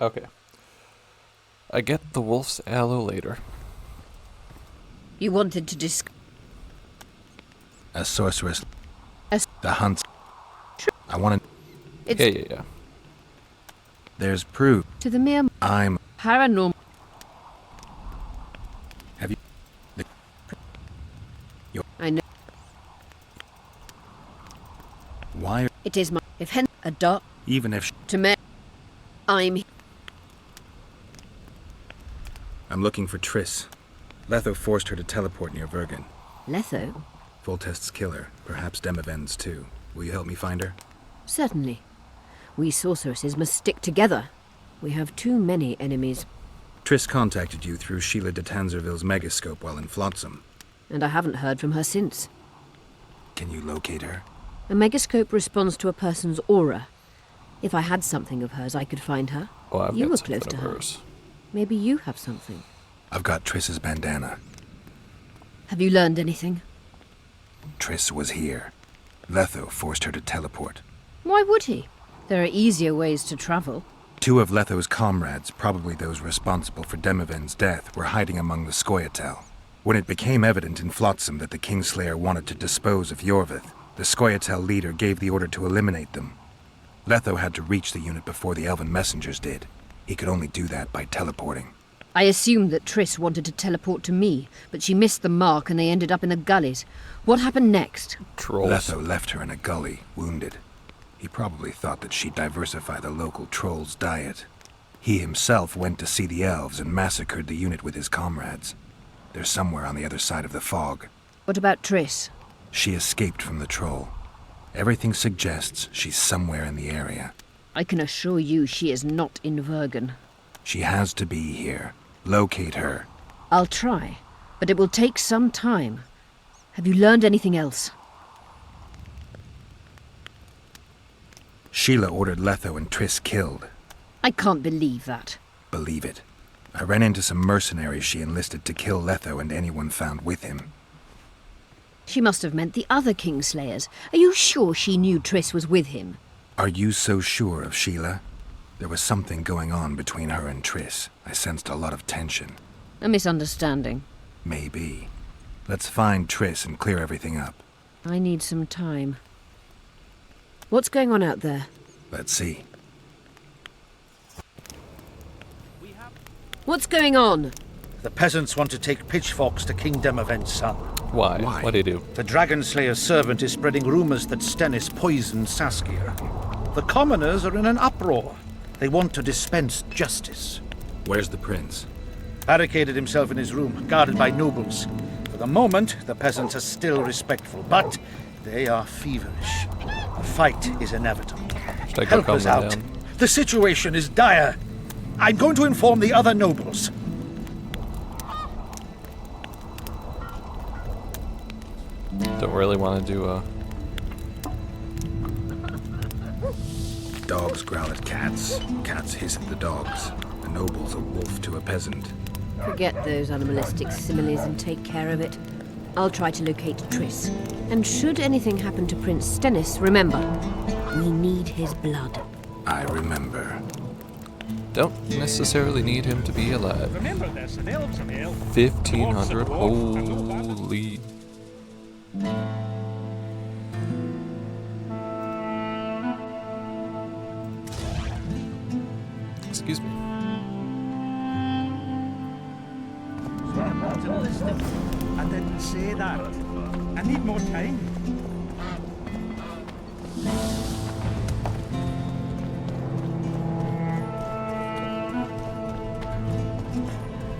Okay. I get the wolf's aloe later. You wanted to discuss... A sorceress. As- The hunts. I want to... It's Yeah. There's proof. to the mere I'm... paranormal... Have you... I know. Why... It is my... If hen... A dark... Even if... To me... I'm... I'm looking for Triss. Letho forced her to teleport near Vergen. Letho? Foltest's killer. Perhaps Demavend's too. Will you help me find her? Certainly. We sorceresses must stick together. We have too many enemies. Triss contacted you through Sheila de Tanzerville's megascope while in Flotsam. And I haven't heard from her since. Can you locate her? A megascope responds to a person's aura. If I had something of hers, I could find her. Well, I've You got were something close to of her. hers. Maybe you have something. I've got Triss's bandana. Have you learned anything? Triss was here. Letho forced her to teleport. Why would he? There are easier ways to travel. 2 of Letho's comrades, probably those responsible for Demavend's death, were hiding among the Scoia'tael. When it became evident in Flotsam that the Kingslayer wanted to dispose of Yorvith, the Scoia'tael leader gave the order to eliminate them. Letho had to reach the unit before the Elven messengers did. He could only do that by teleporting. I assumed that Triss wanted to teleport to me, but she missed the mark and they ended up in the gullies. What happened next? Trolls. Letho left her in a gully, wounded. He probably thought that she'd diversify the local trolls' diet. He himself went to see the elves and massacred the unit with his comrades. They're somewhere on the other side of the fog. What about Triss? She escaped from the troll. Everything suggests she's somewhere in the area. I can assure you she is not in Vergen. She has to be here. Locate her. I'll try, but it will take some time. Have you learned anything else? Sheila ordered Letho and Triss killed. I can't believe that. Believe it. I ran into some mercenaries she enlisted to kill Letho and anyone found with him. She must have meant the other Kingslayers. Are you sure she knew Triss was with him? Are you so sure of Sheila? There was something going on between her and Triss. I sensed a lot of tension. A misunderstanding. Maybe. Let's find Triss and clear everything up. I need some time. What's going on out there? Let's see. What's going on? The peasants want to take pitchforks to King Demavend's son. Why? What'd he do? The Dragonslayer's servant is spreading rumors that Stennis poisoned Saskia. The commoners are in an uproar. They want to dispense justice. Where's the prince? Barricaded himself in his room, guarded by nobles. For the moment, the peasants are still respectful, but they are feverish. A fight is inevitable. Should I go Help calm us them out. down? The situation is dire. I'm going to inform the other nobles. Don't really want to do a... Dogs growl at cats. Cats hiss at the dogs. A noble's a wolf to a peasant. Forget those animalistic similes and take care of it. I'll try to locate Triss. And should anything happen to Prince Stennis, remember, we need his blood. I remember. Don't necessarily need him to be alive. Remember this, an elves of ale. 1,500, holy... Excuse me. I didn't say that. I need more time.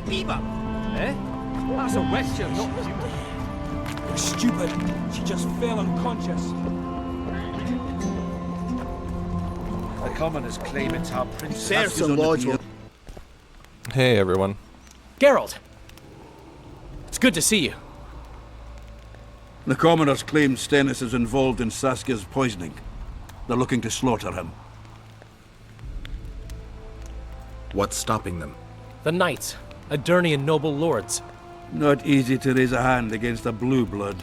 Beaver! Eh? That's a witch, you're not human. You're stupid. She just fell unconscious. The commoners claim it's our prince. Serfs and lords will... Hey, everyone. Geralt! It's good to see you. The commoners claim Stennis is involved in Saskia's poisoning. They're looking to slaughter him. What's stopping them? The knights, Aedirnian noble lords. Not easy to raise a hand against a blue blood.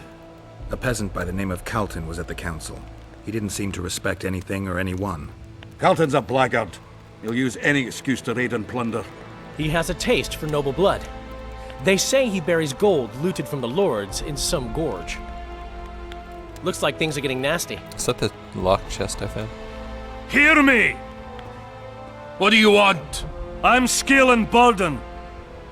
A peasant by the name of Calton was at the council. He didn't seem to respect anything or anyone. Calton's a blackguard. He'll use any excuse to raid and plunder. He has a taste for noble blood. They say he buries gold looted from the lords in some gorge. Looks like things are getting nasty. Is that the locked chest I found? Hear me! What do you want? I'm Skill and Bolden.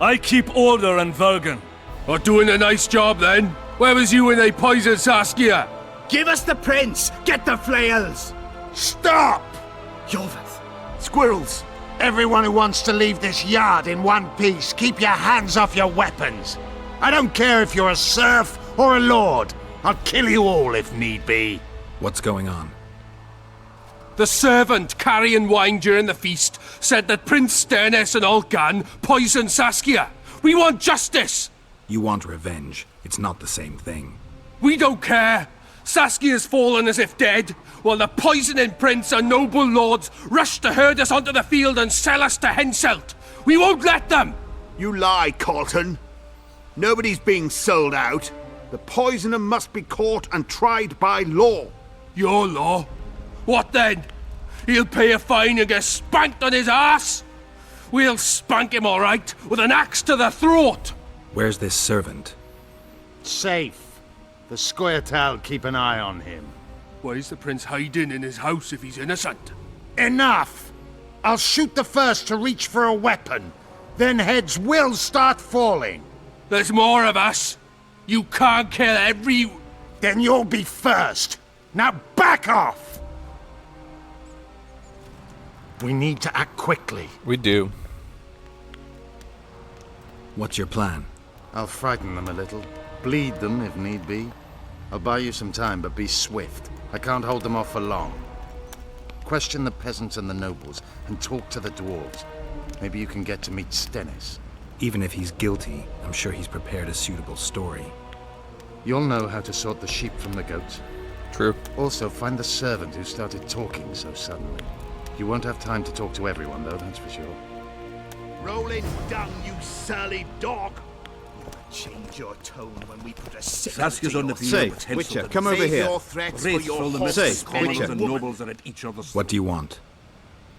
I keep order in Vergen. Or doing a nice job then? Where was you when they poisoned Saskia? Give us the prince! Get the flails! Stop! Yorveth! Squirrels! Everyone who wants to leave this yard in one piece, keep your hands off your weapons. I don't care if you're a serf or a lord. I'll kill you all if need be. What's going on? The servant carrying wine during the feast said that Prince Sternes and Olgan poisoned Saskia. We want justice! You want revenge. It's not the same thing. We don't care. Saskia's fallen as if dead, while the poisoning prince and noble lords rush to herd us onto the field and sell us to Henselt. We won't let them! You lie, Colton. Nobody's being sold out. The poisoner must be caught and tried by law. Your law? What then? He'll pay a fine and get spanked on his ass? We'll spank him all right, with an axe to the throat! Where's this servant? Safe. The Scoia'tael keep an eye on him. Why is the prince hiding in his house if he's innocent? Enough! I'll shoot the first to reach for a weapon. Then heads will start falling. There's more of us. You can't kill every... Then you'll be first. Now back off! We need to act quickly. We do. What's your plan? I'll frighten them a little. Bleed them if need be. I'll buy you some time, but be swift. I can't hold them off for long. Question the peasants and the nobles, and talk to the dwarves. Maybe you can get to meet Stennis. Even if he's guilty, I'm sure he's prepared a suitable story. You'll know how to sort the sheep from the goats. True. Also, find the servant who started talking so suddenly. You won't have time to talk to everyone, though, that's for sure. Rolling dung, you surly dog! Change your tone when we put a Saskia's on the field. Say, but Henselt Witcher, and come over here. Your threats for Wraiths your fill the horse midst of smelling commoners and woman. nobles are at each other's What do you want?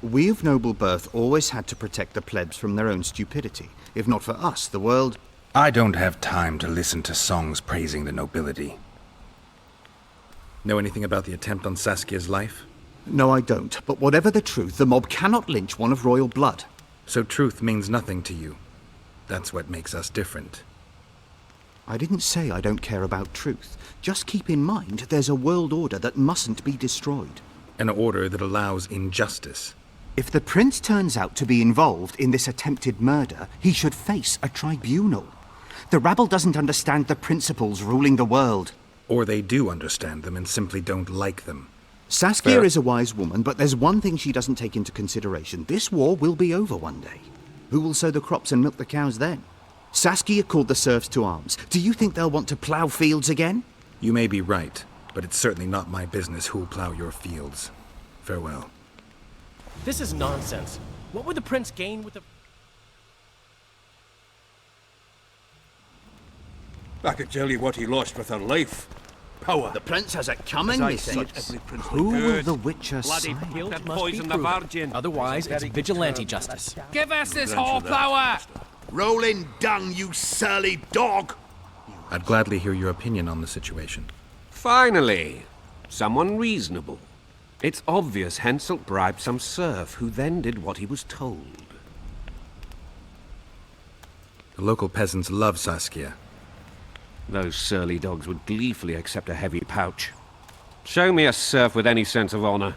We of noble birth always had to protect the plebs from their own stupidity. If not for us, the world... I don't have time to listen to songs praising the nobility. Know anything about the attempt on Saskia's life? No, I don't. But whatever the truth, the mob cannot lynch one of royal blood. So truth means nothing to you. That's what makes us different. I didn't say I don't care about truth. Just keep in mind there's a world order that mustn't be destroyed. An order that allows injustice. If the prince turns out to be involved in this attempted murder, he should face a tribunal. The rabble doesn't understand the principles ruling the world. Or they do understand them and simply don't like them. Saskia Fair. is a wise woman, but there's one thing she doesn't take into consideration. This war will be over one day. Who will sow the crops and milk the cows then? Saskia called the serfs to arms. Do you think they'll want to plough fields again? You may be right, but it's certainly not my business who'll plough your fields. Farewell. This is nonsense. What would the prince gain with the... I could tell you what he lost with her life. Power. The prince has it coming, As I methinks. said, every prince Who like will good. the Witcher Bloody side? guilt Guilt must must be poison the proven. virgin. Otherwise, it's vigilante justice. Give us this Grant you whole that, flower! Master. Rolling dung, you surly dog! I'd gladly hear your opinion on the situation. Finally, someone reasonable. It's obvious Henselt bribed some serf who then did what he was told. The local peasants love Saskia. Those surly dogs would gleefully accept a heavy pouch. Show me a serf with any sense of honor.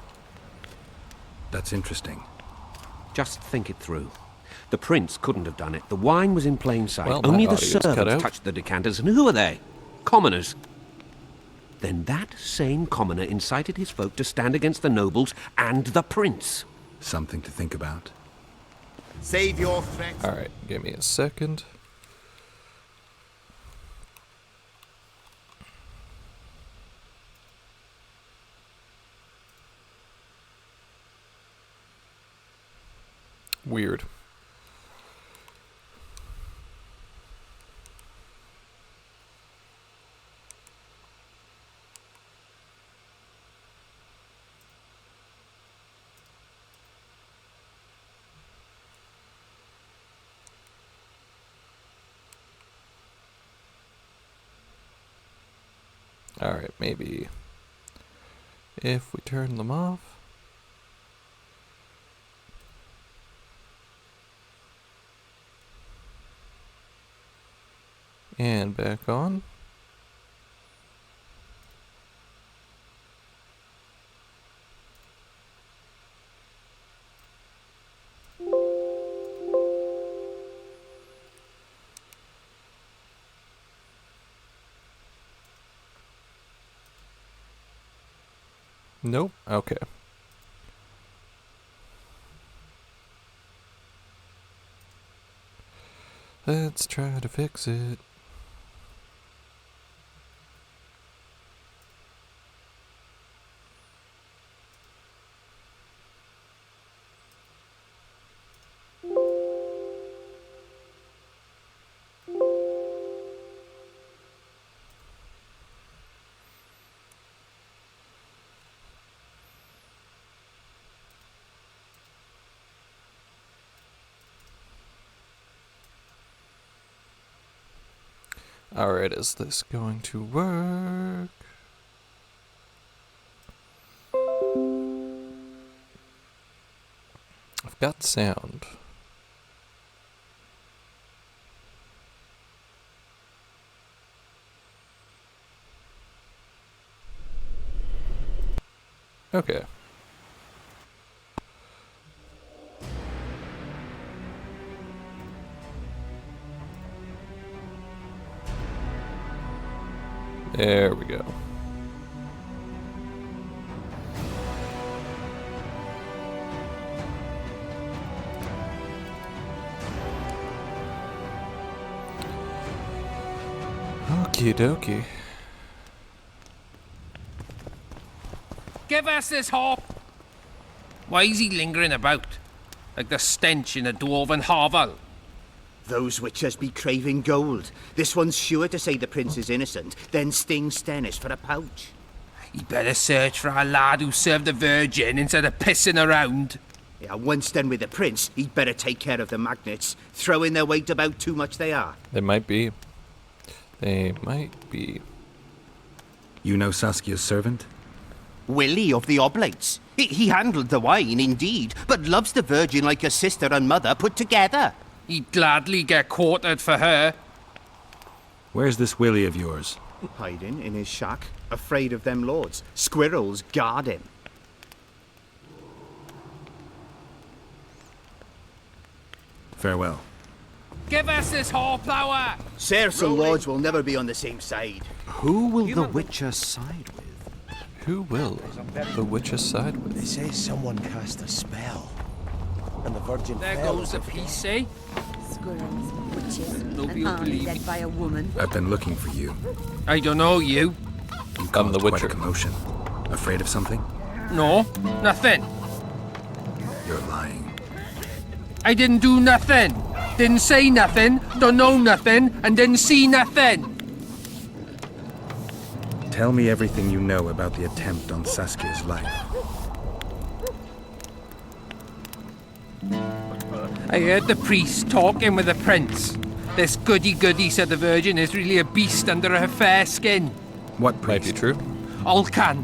That's interesting. Just think it through. The prince couldn't have done it. The wine was in plain sight. Well, my Only the audio's cut out. servants touched the decanters, and who are they? Commoners. Then that same commoner incited his folk to stand against the nobles and the prince. Something to think about. Save your threats. Alright, give me a second. Weird. Alright, maybe if we turn them off. And back on. Nope. Okay. Let's try to fix it. Alright, is this going to work? I've got sound. Okay. There we go. Okie dokie. Give us this hop! Why is he lingering about? Like the stench in a dwarven hovel? Those witches be craving gold. This one's sure to say the prince is innocent, then sting Stennis for a pouch. He'd better search for a lad who served the Virgin instead of pissing around. Yeah, once done with the prince, he'd better take care of the magnets. Throwing their weight about too much they are. They might be. They might be. You know Saskia's servant? Willie of the Oblates. He handled the wine, indeed, but loves the Virgin like a sister and mother put together. He'd gladly get quartered for her. Where's this Willie of yours? Hiding in his shack, afraid of them lords. Squirrels guard him. Farewell. Give us this horsepower! Serfs and lords will never be on the same side. Who will the Witcher side with? Who will the Witcher side with? They say someone cast a spell. And the Virgin There fell goes the into piece, eh? Squirrels, witches, Nobody an will army believe led me. by a woman. I've been looking for you. I don't know you. You I'm the caused quite Witcher. a commotion. Afraid of something? No, nothing. You're lying. I didn't do nothing. Didn't say nothing, don't know nothing, and didn't see nothing. Tell me everything you know about the attempt on Saskia's life. I heard the priest talking with the prince. This goody-goody said the Virgin is really a beast under her fair skin. What priest? Might be true. Olcan,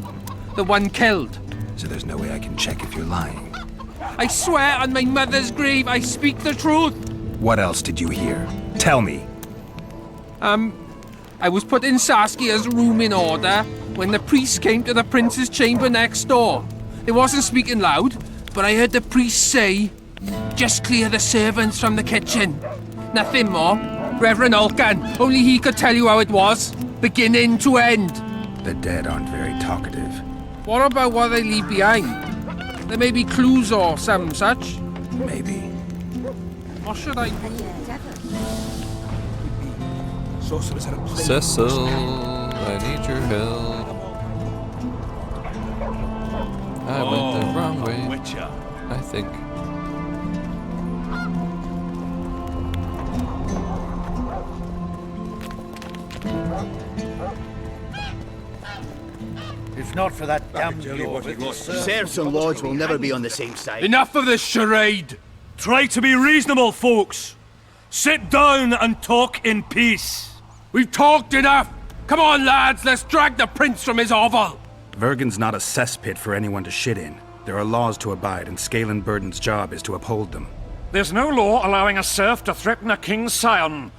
the one killed. So there's no way I can check if you're lying. I swear on my mother's grave I speak the truth. What else did you hear? Tell me. I was put in Saskia's room in order when the priest came to the prince's chamber next door. They wasn't speaking loud, but I heard the priest say, "Just clear the servants from the kitchen." Nothing more. Reverend Olcan, only he could tell you how it was, beginning to end. The dead aren't very talkative. What about what they leave behind? There may be clues or some such. Maybe. What should I do? Cecil, I need your help. I went the wrong way. Witcher. I think. If not for that damned law, Serfs and lords will never be on the same side. Enough of this charade! Try to be reasonable, folks. Sit down and talk in peace. We've talked enough. Come on, lads, let's drag the prince from his hovel! Vergen's not a cesspit for anyone to shit in. There are laws to abide, and Scalen Burden's job is to uphold them. There's no law allowing a serf to threaten a king's scion.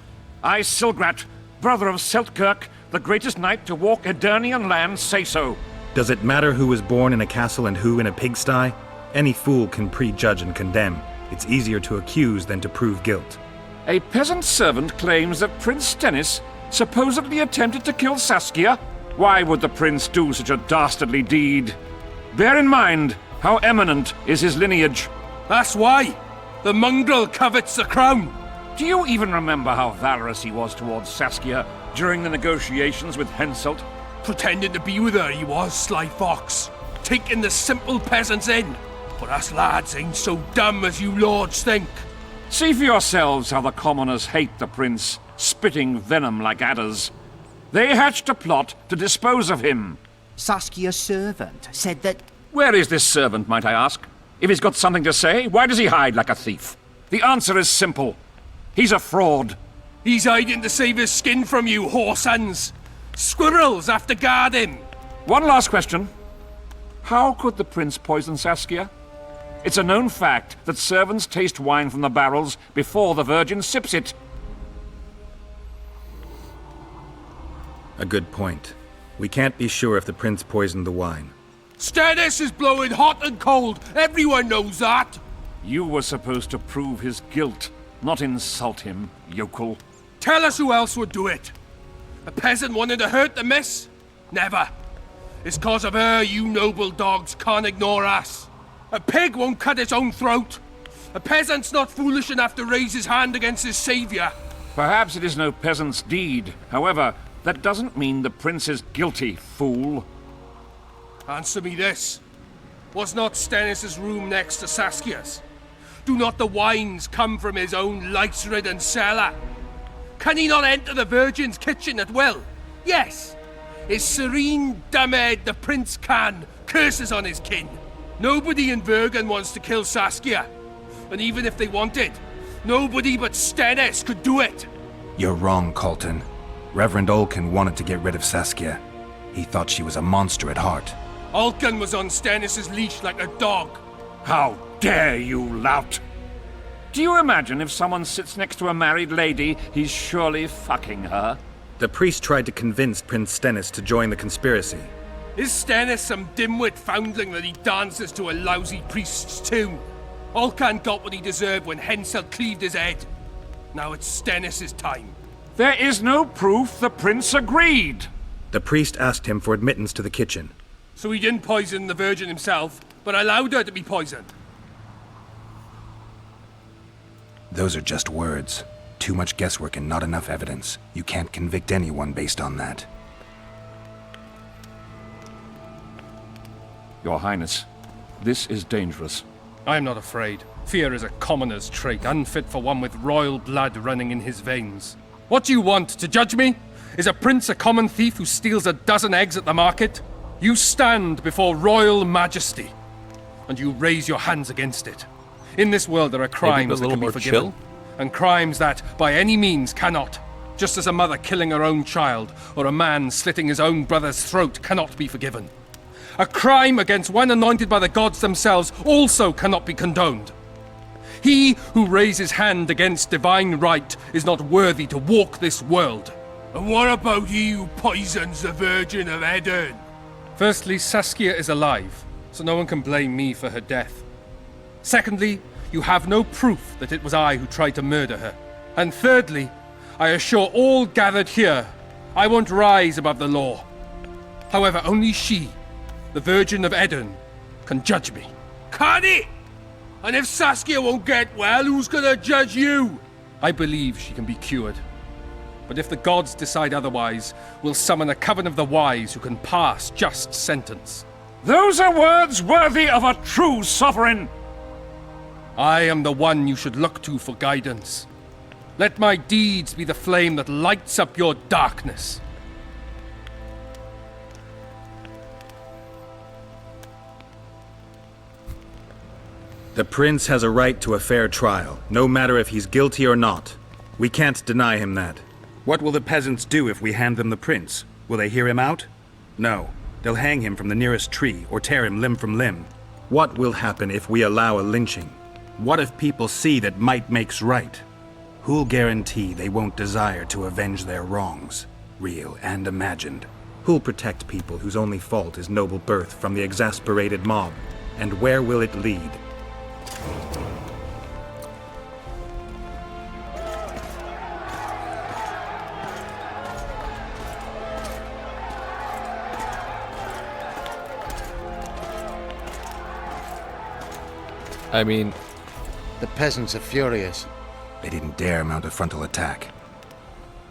I, Silgrat, brother of Seltkirk, the greatest knight to walk Edirnian land, say so. Does it matter who was born in a castle and who in a pigsty? Any fool can prejudge and condemn. It's easier to accuse than to prove guilt. A peasant servant claims that Prince Stennis supposedly attempted to kill Saskia. Why would the prince do such a dastardly deed? Bear in mind how eminent is his lineage. That's why! The mongrel covets the crown! Do you even remember how valorous he was towards Saskia during the negotiations with Henselt? Pretending to be with her, he was, sly fox. Taking the simple peasants in. But us lads ain't so dumb as you lords think. See for yourselves how the commoners hate the prince, spitting venom like adders. They hatched a plot to dispose of him. Saskia's servant said that... Where is this servant, might I ask? If he's got something to say, why does he hide like a thief? The answer is simple. He's a fraud. He's hiding to save his skin from you, whoresons. Squirrels have to guard him. One last question. How could the prince poison Saskia? It's a known fact that servants taste wine from the barrels before the virgin sips it. A good point. We can't be sure if the prince poisoned the wine. Stennis is blowing hot and cold. Everyone knows that. You were supposed to prove his guilt, not insult him, yokel. Tell us who else would do it. A peasant wanting to hurt the miss? Never. It's cause of her you noble dogs can't ignore us. A pig won't cut its own throat. A peasant's not foolish enough to raise his hand against his savior. Perhaps it is no peasant's deed. However, that doesn't mean the prince is guilty, fool. Answer me this. Was not Stennis' room next to Saskia's? Do not the wines come from his own lice-ridden cellar? Can he not enter the Virgin's kitchen at will? Yes. His serene dumbhead the prince can, curses on his kin. Nobody in Vergen wants to kill Saskia. And even if they wanted, nobody but Stennis could do it. You're wrong, Colton. Reverend Olkin wanted to get rid of Saskia. He thought she was a monster at heart. Olkin was on Stennis' leash like a dog. How dare you, lout! Do you imagine if someone sits next to a married lady, he's surely fucking her? The priest tried to convince Prince Stennis to join the conspiracy. Is Stennis some dimwit foundling that he dances to a lousy priest's tune? Olcan got what he deserved when Henselt cleaved his head. Now it's Stennis' time. There is no proof the prince agreed. The priest asked him for admittance to the kitchen. So he didn't poison the Virgin himself, but allowed her to be poisoned. Those are just words. Too much guesswork and not enough evidence. You can't convict anyone based on that. Your Highness, this is dangerous. I am not afraid. Fear is a commoner's trait, unfit for one with royal blood running in his veins. What do you want, to judge me? Is a prince a common thief who steals a dozen eggs at the market? You stand before royal majesty, and you raise your hands against it. In this world there are crimes that can be forgiven, and crimes that, by any means, cannot. Just as a mother killing her own child, or a man slitting his own brother's throat cannot be forgiven. A crime against one anointed by the gods themselves also cannot be condoned. He who raises hand against divine right is not worthy to walk this world. And what about he who poisons the Virgin of Edirn? Firstly, Saskia is alive, so no one can blame me for her death. Secondly, you have no proof that it was I who tried to murder her. And thirdly, I assure all gathered here, I won't rise above the law. However, only she, the Virgin of Edirn, can judge me. Can it? And if Saskia won't get well, who's gonna judge you? I believe she can be cured. But if the gods decide otherwise, we'll summon a coven of the wise who can pass just sentence. Those are words worthy of a true sovereign! I am the one you should look to for guidance. Let my deeds be the flame that lights up your darkness. The prince has a right to a fair trial, no matter if he's guilty or not. We can't deny him that. What will the peasants do if we hand them the prince? Will they hear him out? No. They'll hang him from the nearest tree or tear him limb from limb. What will happen if we allow a lynching? What if people see that might makes right? Who'll guarantee they won't desire to avenge their wrongs, real and imagined? Who'll protect people whose only fault is noble birth from the exasperated mob? And where will it lead? I mean... The peasants are furious. They didn't dare mount a frontal attack.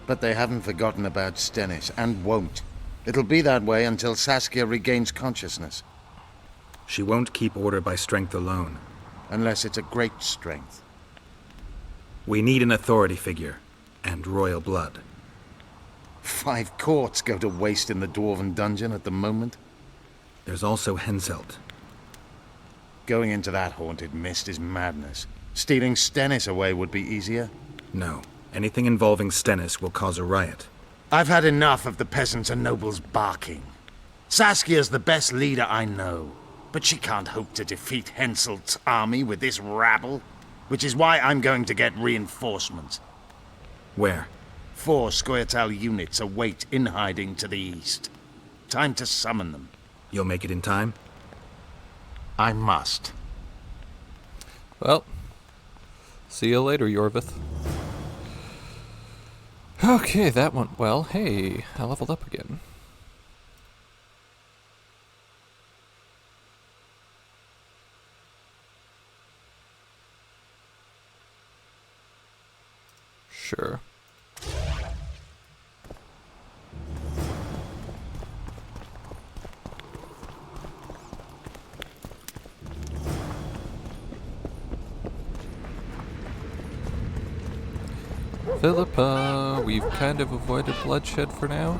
But they haven't forgotten about Stennis, and won't. It'll be that way until Saskia regains consciousness. She won't keep order by strength alone. Unless it's a great strength. We need an authority figure, and royal blood. 5 courts go to waste in the Dwarven dungeon at the moment. There's also Henselt. Going into that haunted mist is madness. Stealing Stennis away would be easier. No. Anything involving Stennis will cause a riot. I've had enough of the peasants and nobles barking. Saskia's the best leader I know, but she can't hope to defeat Henselt's army with this rabble, which is why I'm going to get reinforcements. Where? 4 Scoia'tael units await in hiding to the east. Time to summon them. You'll make it in time? I must. Well, see you later, Yorvith. Okay, that went well. Hey, I leveled up again. Sure. Philippa, we've kind of avoided bloodshed for now.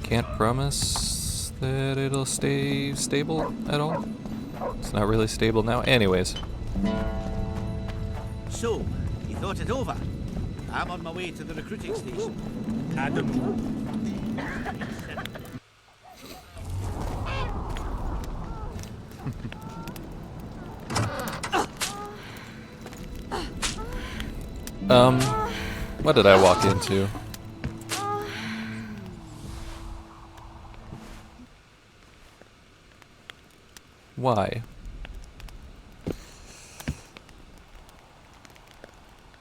Can't promise that it'll stay stable at all. It's not really stable now. Anyways. So, you thought it over? I'm on my way to the recruiting station. What did I walk into? Why?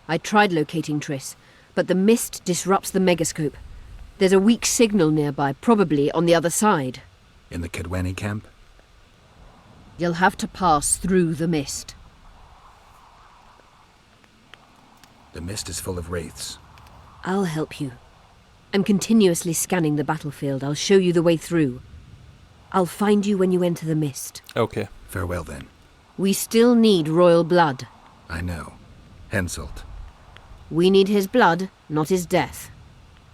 I tried locating Triss, but the mist disrupts the megascope. There's a weak signal nearby, probably on the other side. In the Kaedweni camp? You'll have to pass through the mist. The mist is full of wraiths. I'll help you. I'm continuously scanning the battlefield. I'll show you the way through. I'll find you when you enter the mist. Okay. Farewell, then. We still need royal blood. I know. Henselt. We need his blood, not his death.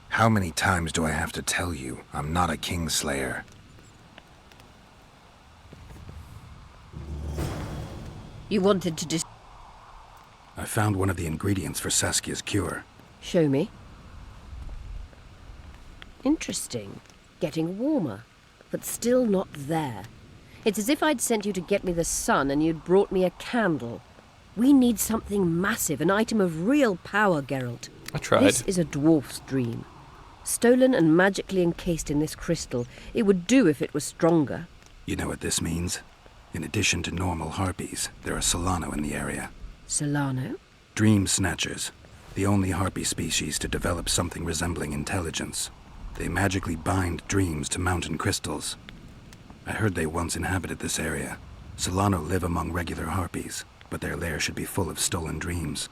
How many times do I have to tell you I'm not a Kingslayer? You wanted to I found one of the ingredients for Saskia's cure. Show me. Interesting. Getting warmer, but still not there. It's as if I'd sent you to get me the sun and you'd brought me a candle. We need something massive, an item of real power, Geralt. I tried. This is a dwarf's dream. Stolen and magically encased in this crystal. It would do if it was stronger. You know what this means? In addition to normal harpies, there are Solano in the area. Solano? Dream Snatchers. The only harpy species to develop something resembling intelligence. They magically bind dreams to mountain crystals. I heard they once inhabited this area. Solano live among regular harpies, but their lair should be full of stolen dreams.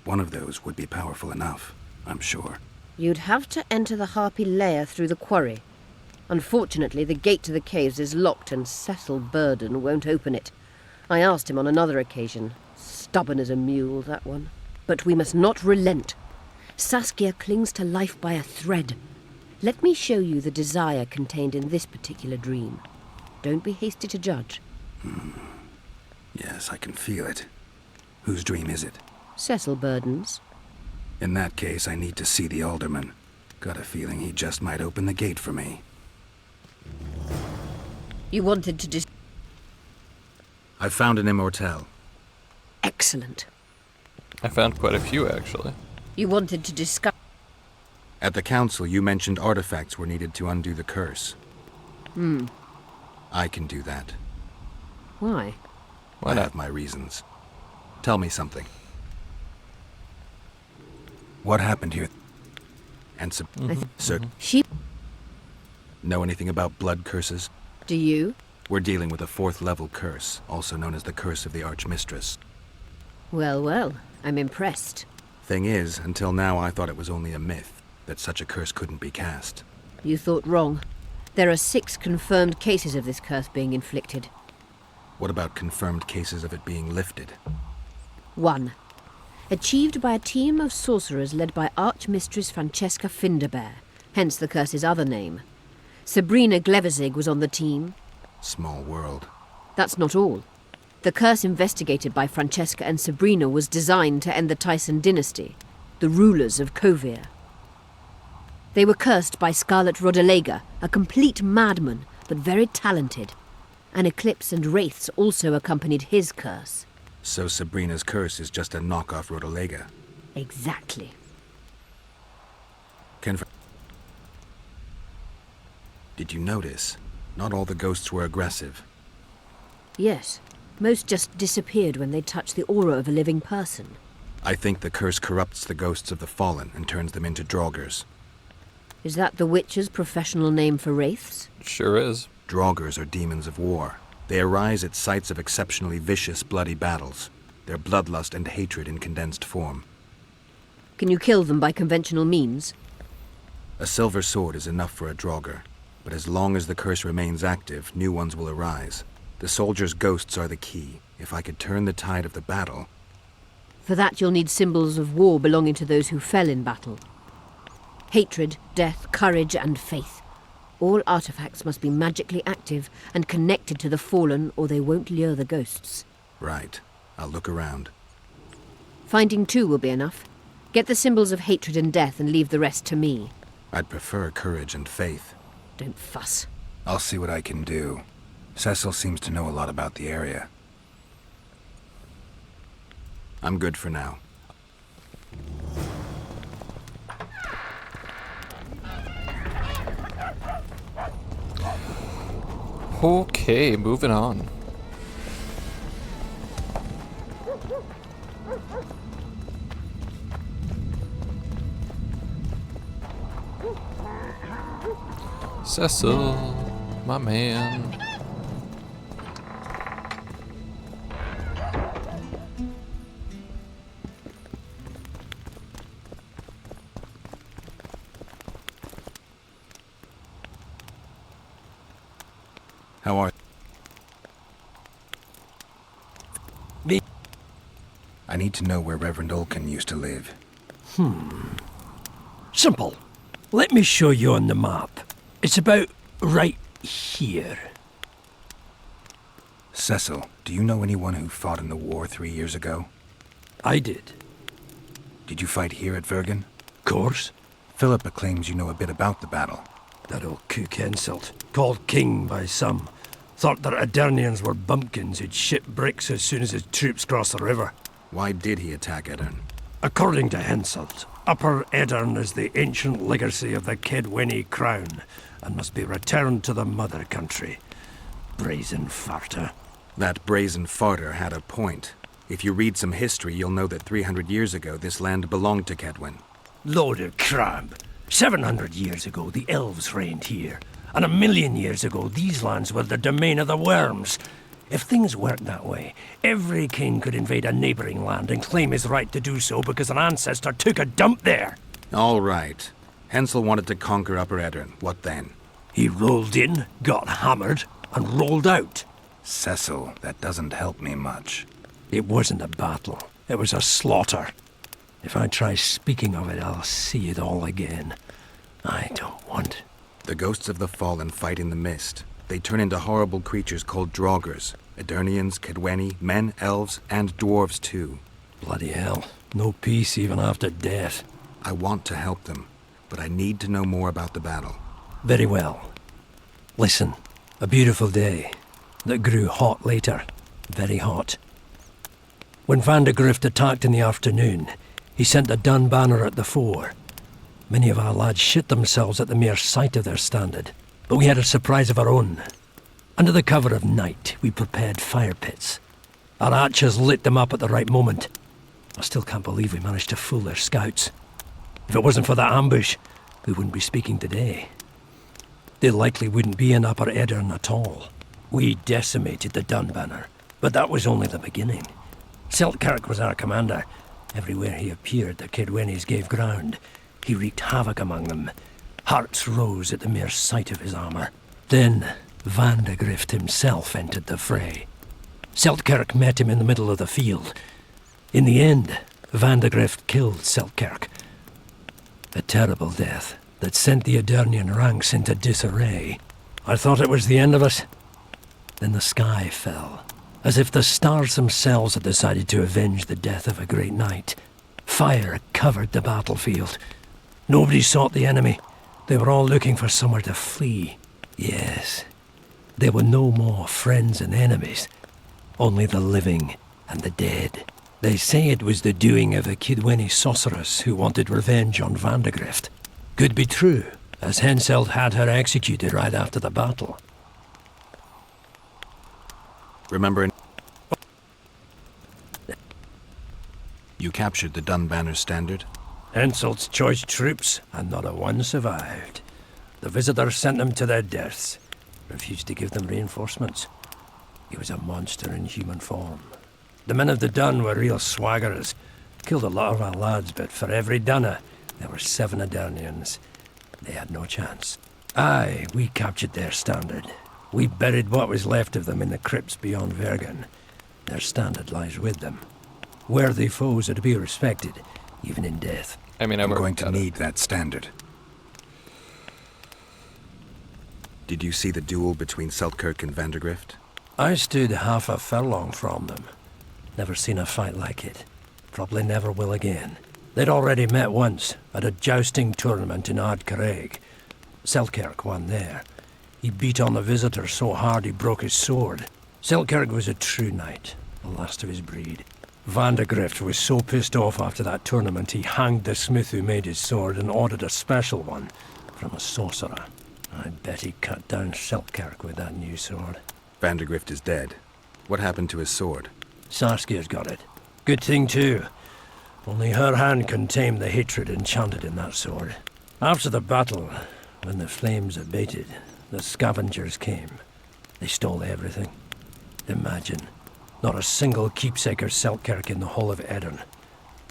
One of those would be powerful enough, I'm sure. You'd have to enter the harpy lair through the quarry. Unfortunately, the gate to the caves is locked and Cecil Burden won't open it. I asked him on another occasion. Stubborn as a mule, that one. But we must not relent. Saskia clings to life by a thread. Let me show you the desire contained in this particular dream. Don't be hasty to judge. Yes, I can feel it. Whose dream is it? Cecil Burden's. In that case, I need to see the alderman. Got a feeling he just might open the gate for me. You wanted to I found an immortelle. Excellent. I found quite a few, actually. You wanted to discuss... At the council, you mentioned artifacts were needed to undo the curse. I can do that. Why? I have my reasons. Tell me something. What happened here? And Sir, She... know anything about blood curses? Do you? We're dealing with a 4th level curse, also known as the Curse of the Archmistress. Well, well, I'm impressed. Thing is, until now I thought it was only a myth, that such a curse couldn't be cast. You thought wrong. There are 6 confirmed cases of this curse being inflicted. What about confirmed cases of it being lifted? 1. Achieved by a team of sorcerers led by Archmistress Francesca Finderbear, hence the curse's other name. Sabrina Glevezig was on the team. Small world. That's not all. The curse investigated by Francesca and Sabrina was designed to end the Tyson dynasty, the rulers of Kovir. They were cursed by Scarlet Rodalega, a complete madman, but very talented. An eclipse and wraiths also accompanied his curse. So Sabrina's curse is just a knockoff Rodalega. Exactly. Did you notice? Not all the ghosts were aggressive. Yes. Most just disappeared when they touched the aura of a living person. I think the curse corrupts the ghosts of the fallen and turns them into draugrs. Is that the Witcher's professional name for wraiths? Sure is. Draugrs are demons of war. They arise at sites of exceptionally vicious, bloody battles. Their bloodlust and hatred in condensed form. Can you kill them by conventional means? A silver sword is enough for a draugr, but as long as the curse remains active, new ones will arise. The soldiers' ghosts are the key. If I could turn the tide of the battle... For that you'll need symbols of war belonging to those who fell in battle. Hatred, death, courage, and faith. All artifacts must be magically active and connected to the fallen, or they won't lure the ghosts. Right. I'll look around. Finding 2 will be enough. Get the symbols of hatred and death and leave the rest to me. I'd prefer courage and faith. Don't fuss. I'll see what I can do. Cecil seems to know a lot about the area. I'm good for now. Okay, moving on. Cecil, my man. How are... Me? I need to know where Reverend Olkin used to live. Simple. Let me show you on the map. It's about right here. Cecil, do you know anyone who fought in the war 3 years ago? I did. Did you fight here at Vergen? Course. Philippa claims you know a bit about the battle. That old cook insult, called king by some, thought that Aedirnians were bumpkins who'd ship bricks as soon as his troops crossed the river. Why did he attack Aedirn? According to Henselt, Upper Aedirn is the ancient legacy of the Kedwenny crown and must be returned to the mother country. Brazen farter. That brazen farter had a point. If you read some history, you'll know that 300 years ago this land belonged to Kedwen. Load of crab. 700 years ago, the elves reigned here. And 1,000,000 years ago, these lands were the domain of the worms. If things worked that way, every king could invade a neighboring land and claim his right to do so because an ancestor took a dump there. All right. Hensel wanted to conquer Upper Aedirn. What then? He rolled in, got hammered, and rolled out. Cecil, that doesn't help me much. It wasn't a battle. It was a slaughter. If I try speaking of it, I'll see it all again. I don't want... The ghosts of the fallen fight in the mist. They turn into horrible creatures called draugrs. Aedirnians, Kedwenny, men, elves, and dwarves too. Bloody hell. No peace even after death. I want to help them. but I need to know more about the battle. Very well. Listen, a beautiful day that grew hot later. Very hot. When Van de Grift attacked in the afternoon, he sent a Dun banner at the fore. Many of our lads shit themselves at the mere sight of their standard, but we had a surprise of our own. Under the cover of night, we prepared fire pits. Our archers lit them up at the right moment. I still can't believe we managed to fool their scouts. If it wasn't for that ambush, we wouldn't be speaking today. They likely wouldn't be in Upper Eddern at all. We decimated the Dun banner, but that was only the beginning. Seltkirk was our commander. Everywhere he appeared, the Kidwennies gave ground. He wreaked havoc among them. Hearts rose at the mere sight of his armour. Then Van de Grift himself entered the fray. Seltkirk met him in the middle of the field. In the end, Van de Grift killed Seltkirk. A terrible death that sent the Edirnian ranks into disarray. I thought it was the end of us. Then the sky fell, as if the stars themselves had decided to avenge the death of a great knight. Fire covered the battlefield. Nobody sought the enemy. They were all looking for somewhere to flee. Yes, there were no more friends and enemies, only the living and the dead. They say it was the doing of a Kidwenny sorceress who wanted revenge on Van de Grift. Could be true, as Henselt had her executed right after the battle. Remember, you captured the Dun banner standard? Henselt's choice troops, and not a one survived. The visitors sent them to their deaths, refused to give them reinforcements. He was a monster in human form. The men of the Dun were real swaggerers. Killed a lot of our lads, but for every Dunner, there were 7 Edirnians. They had no chance. Aye, we captured their standard. We buried what was left of them in the crypts beyond Vergen. Their standard lies with them. Worthy foes are to be respected, even in death. I'm going to need that standard. Did you see the duel between Seltkirk and Van de Grift? I stood half a furlong from them. Never seen a fight like it. Probably never will again. They'd already met once, at a jousting tournament in Ardcarreg. Seltkirk won there. He beat on the visitor so hard he broke his sword. Seltkirk was a true knight, the last of his breed. Van de Grift was so pissed off after that tournament he hanged the smith who made his sword and ordered a special one from a sorcerer. I bet he cut down Seltkirk with that new sword. Van de Grift is dead. What happened to his sword? Saskia's got it. Good thing too. Only her hand can tame the hatred enchanted in that sword. After the battle, when the flames abated, the scavengers came. They stole everything. Imagine, not a single keepsake or Seltkirk in the whole of Edirn.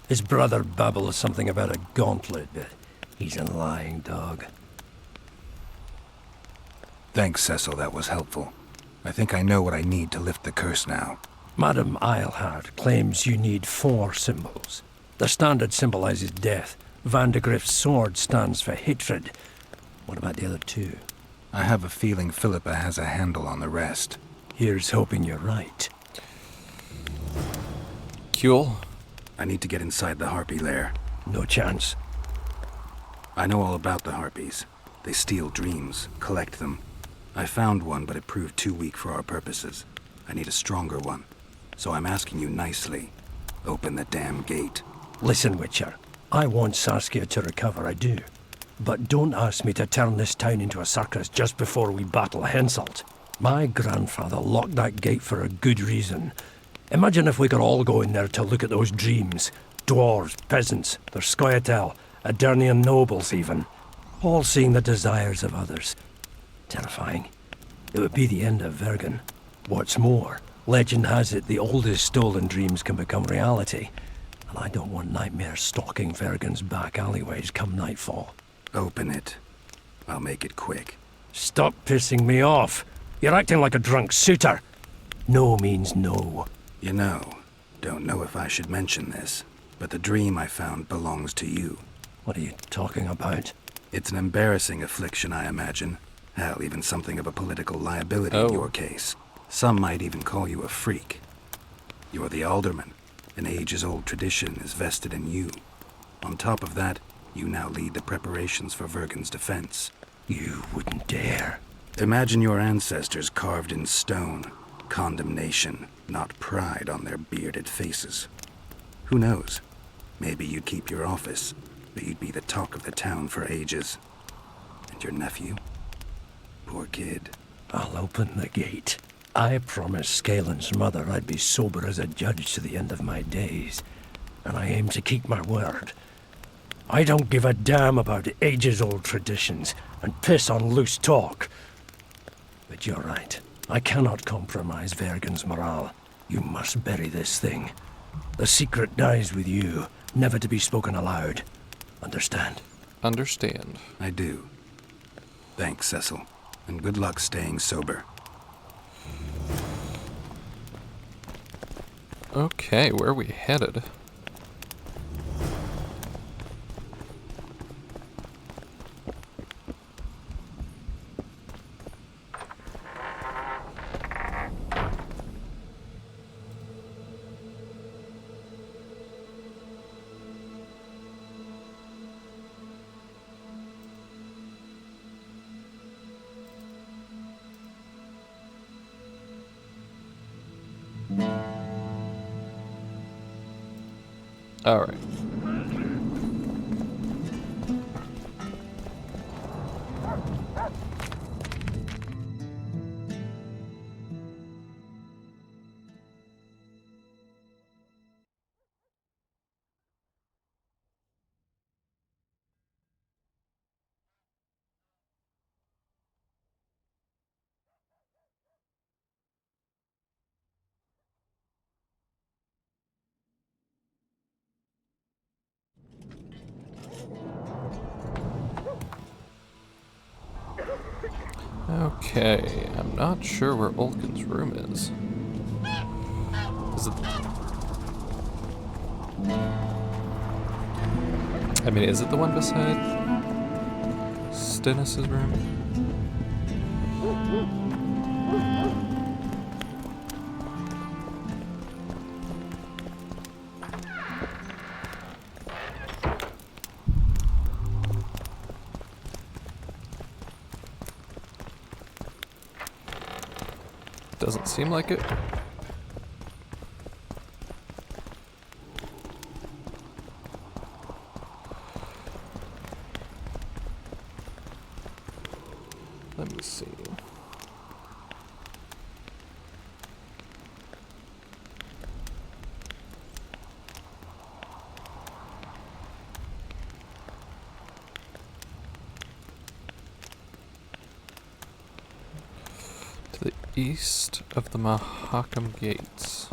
His brother babbles something about a gauntlet, but he's a lying dog. Thanks, Cecil, that was helpful. I think I know what I need to lift the curse now. Madame Eilhard claims you need 4 symbols. The standard symbolizes death. Van de Grift's sword stands for hatred. What about the other 2? I have a feeling Philippa has a handle on the rest. Here's hoping you're right. Kuel? I need to get inside the Harpy lair. No chance. I know all about the Harpies. They steal dreams, collect them. I found one, but it proved too weak for our purposes. I need a stronger one. So I'm asking you nicely, open the damn gate. Listen, Witcher. I want Saskia to recover, I do. But don't ask me to turn this town into a circus just before we battle Henselt. My grandfather locked that gate for a good reason. Imagine if we could all go in there to look at those dreams. Dwarves, peasants, their Scoia'tael, Edirnian nobles even. All seeing the desires of others. Terrifying. It would be the end of Vergen. What's more, legend has it the oldest stolen dreams can become reality. And I don't want nightmares stalking Vergen's back alleyways come nightfall. Open it. I'll make it quick. Stop pissing me off. You're acting like a drunk suitor. No means no. You know, don't know if I should mention this, but the dream I found belongs to you. What are you talking about? It's an embarrassing affliction, I imagine. Hell, even something of a political liability in your case. Some might even call you a freak. You're the alderman. An ages-old tradition is vested in you. On top of that, You now lead the preparations for Vergen's defense. You wouldn't dare. Imagine your ancestors carved in stone. Condemnation, not pride on their bearded faces. Who knows? Maybe you'd keep your office, but you'd be the talk of the town for ages. And your nephew? Poor kid. I'll open the gate. I promised Scalen's mother I'd be sober as a judge to the end of my days, and I aim to keep my word. I don't give a damn about ages-old traditions and piss on loose talk. But you're right. I cannot compromise Vergen's morale. You must bury this thing. The secret dies with you, never to be spoken aloud. Understand? Understand. I do. Thanks, Cecil. And good luck staying sober. Okay, where are we headed? All right. Okay, I'm not sure where Ulkin's room is. Is it... I mean, is it the one beside Stennis' room? Doesn't seem like it. Let me see. To the east of the Mahakam Gates.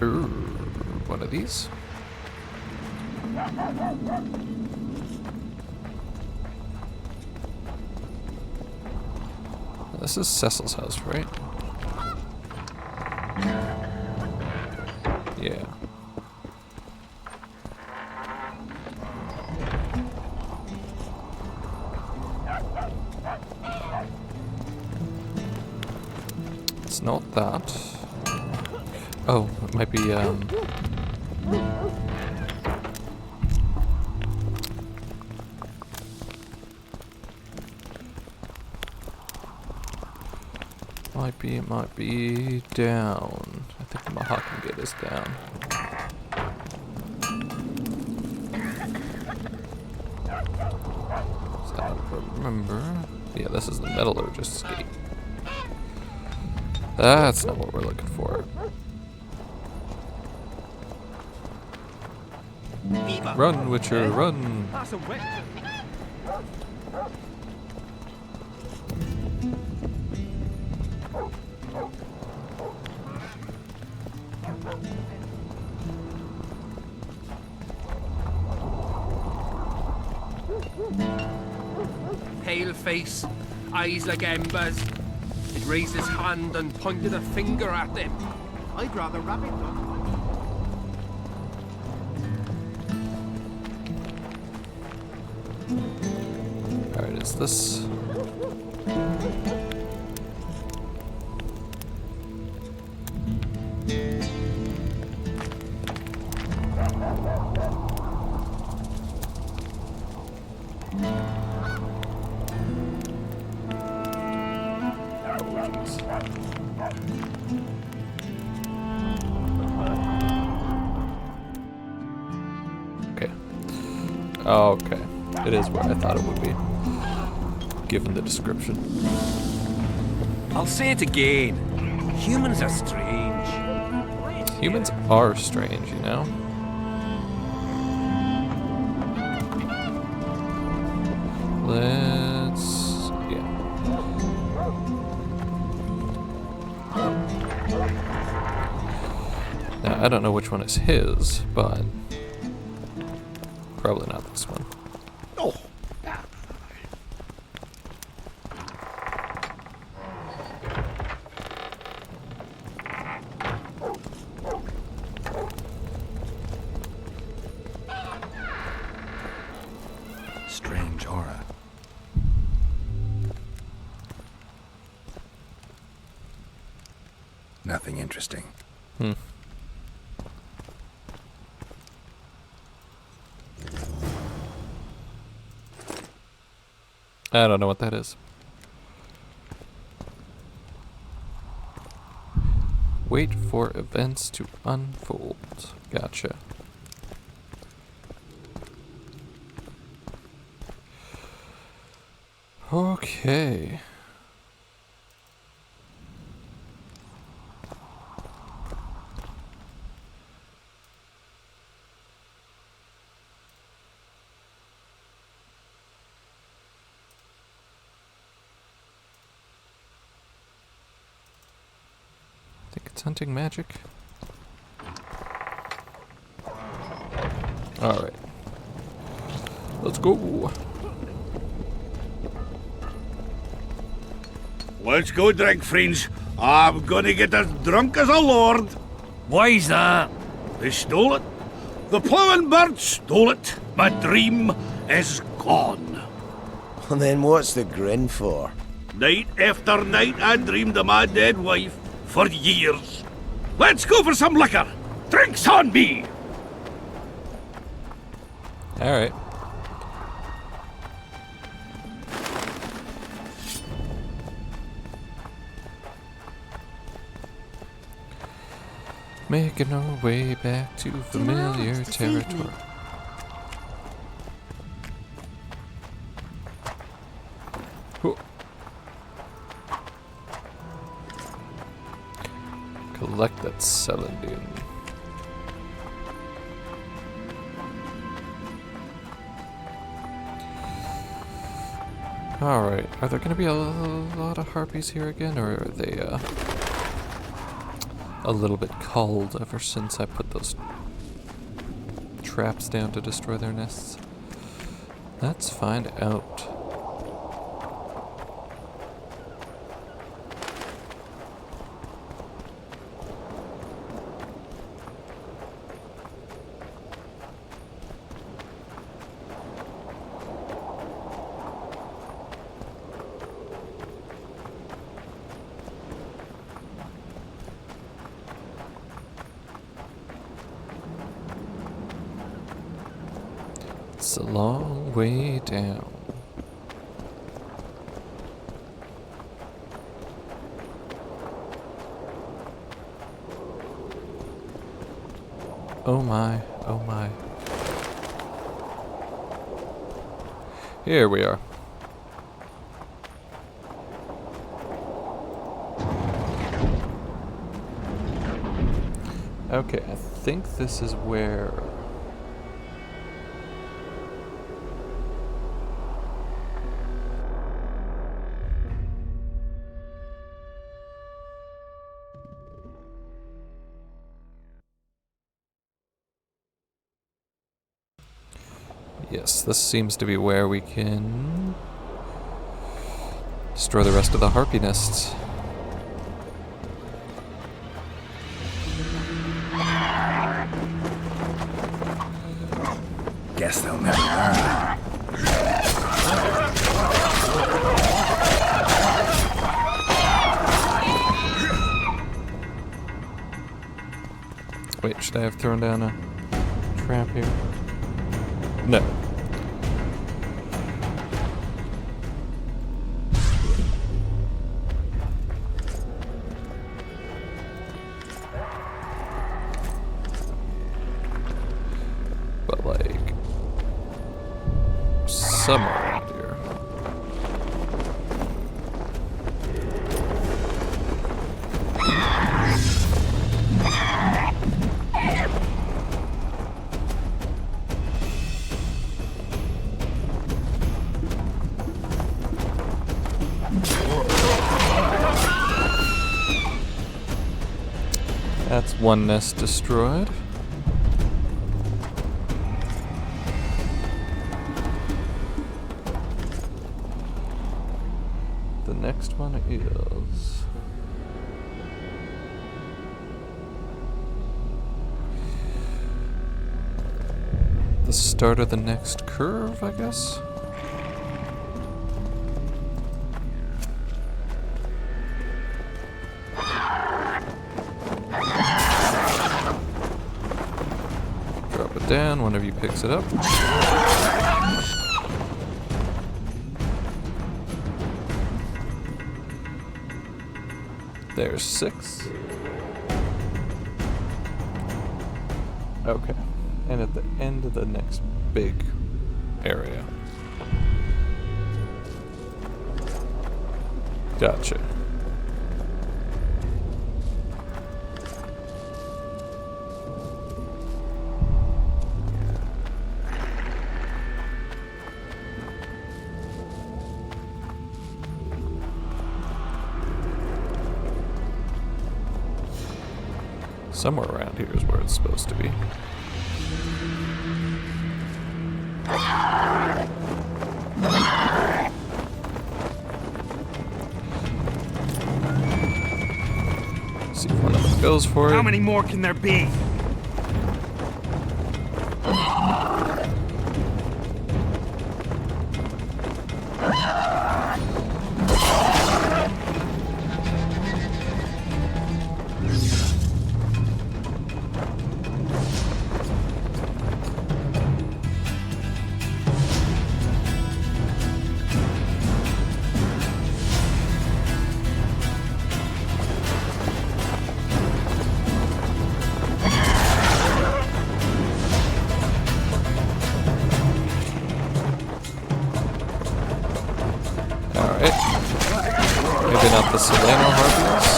Ooh, one of these? This is Cecil's house, right? Yeah. It's not that. Oh, it might be, it might be down. I think the Mahakam Gate is down. So I don't remember. Yeah, this is the Metallurgist's Gate. That's not what we're looking for. Run, Witcher, run! Pale face, eyes like embers. He raised his hand and pointed a finger at them. I'd rather rabbit dog. Alright, is this... Okay. Okay. It is where I thought it would be, given the description. I'll say it again. Humans are strange. Humans are strange, you know? Let's... yeah. Now, I don't know which one is his, but... probably not this one. Oh. Strange aura. Nothing interesting. Hmm. I don't know what that is. Wait for events to unfold. Gotcha. Okay. I think it's hunting magic. Alright. Let's go. Let's go drink, friends. I'm gonna get as drunk as a lord. Why's that? They stole it. The plowing bird stole it. My dream is gone. And then what's the grin for? Night after night I dreamed of my dead wife for years. Let's go for some liquor. Drinks on me. Alright. Making our way back to familiar territory. Whoa. Collect that celandine. Alright, are there gonna be a lot of harpies here again, or are they, a little bit culled ever since I put those traps down to destroy their nests? Let's find out. It's a long way down. Oh my, oh my. Here we are. Okay, I think this is where... Yes, this seems to be where we can destroy the rest of the harpy nests. Guess they'll never learn. Wait, should I have thrown down a trap here? No. somewhere around here. That's one nest destroyed. The next one is... the start of the next curve, I guess? Drop it down, one of you picks it up. There's 6. Okay. And at the end of the next big area. Gotcha. Somewhere around here is where it's supposed to be. See if one of them goes for it. How many more can there be? Maybe not the Solano Harpies.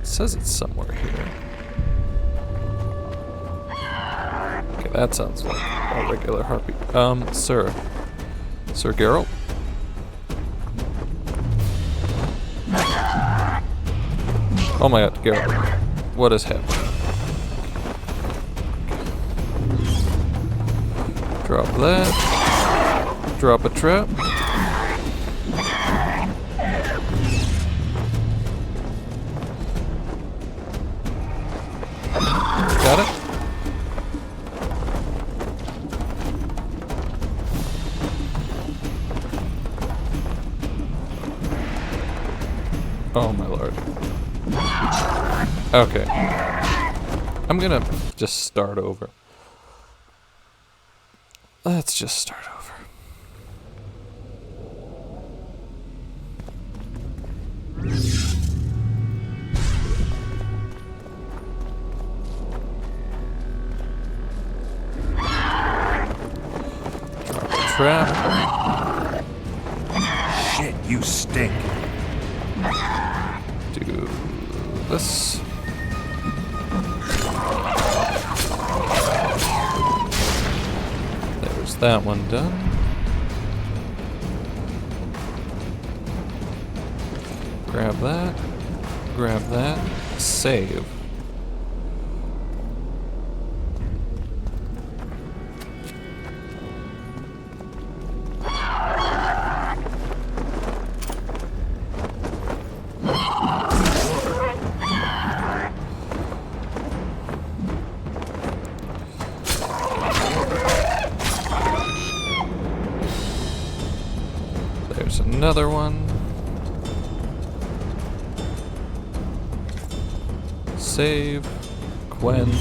It says it's somewhere here. Okay, that sounds like a regular harpy. Sir Geralt? Oh my god, Geralt. What is happening? Drop that. Drop a trap. Got it? Oh my lord. Okay. I'm gonna just start over. Let's just start over. Trap. Shit, you stink. Do this. There's that one done. Grab that. Grab that. Save. There's another one. Save. Gwen.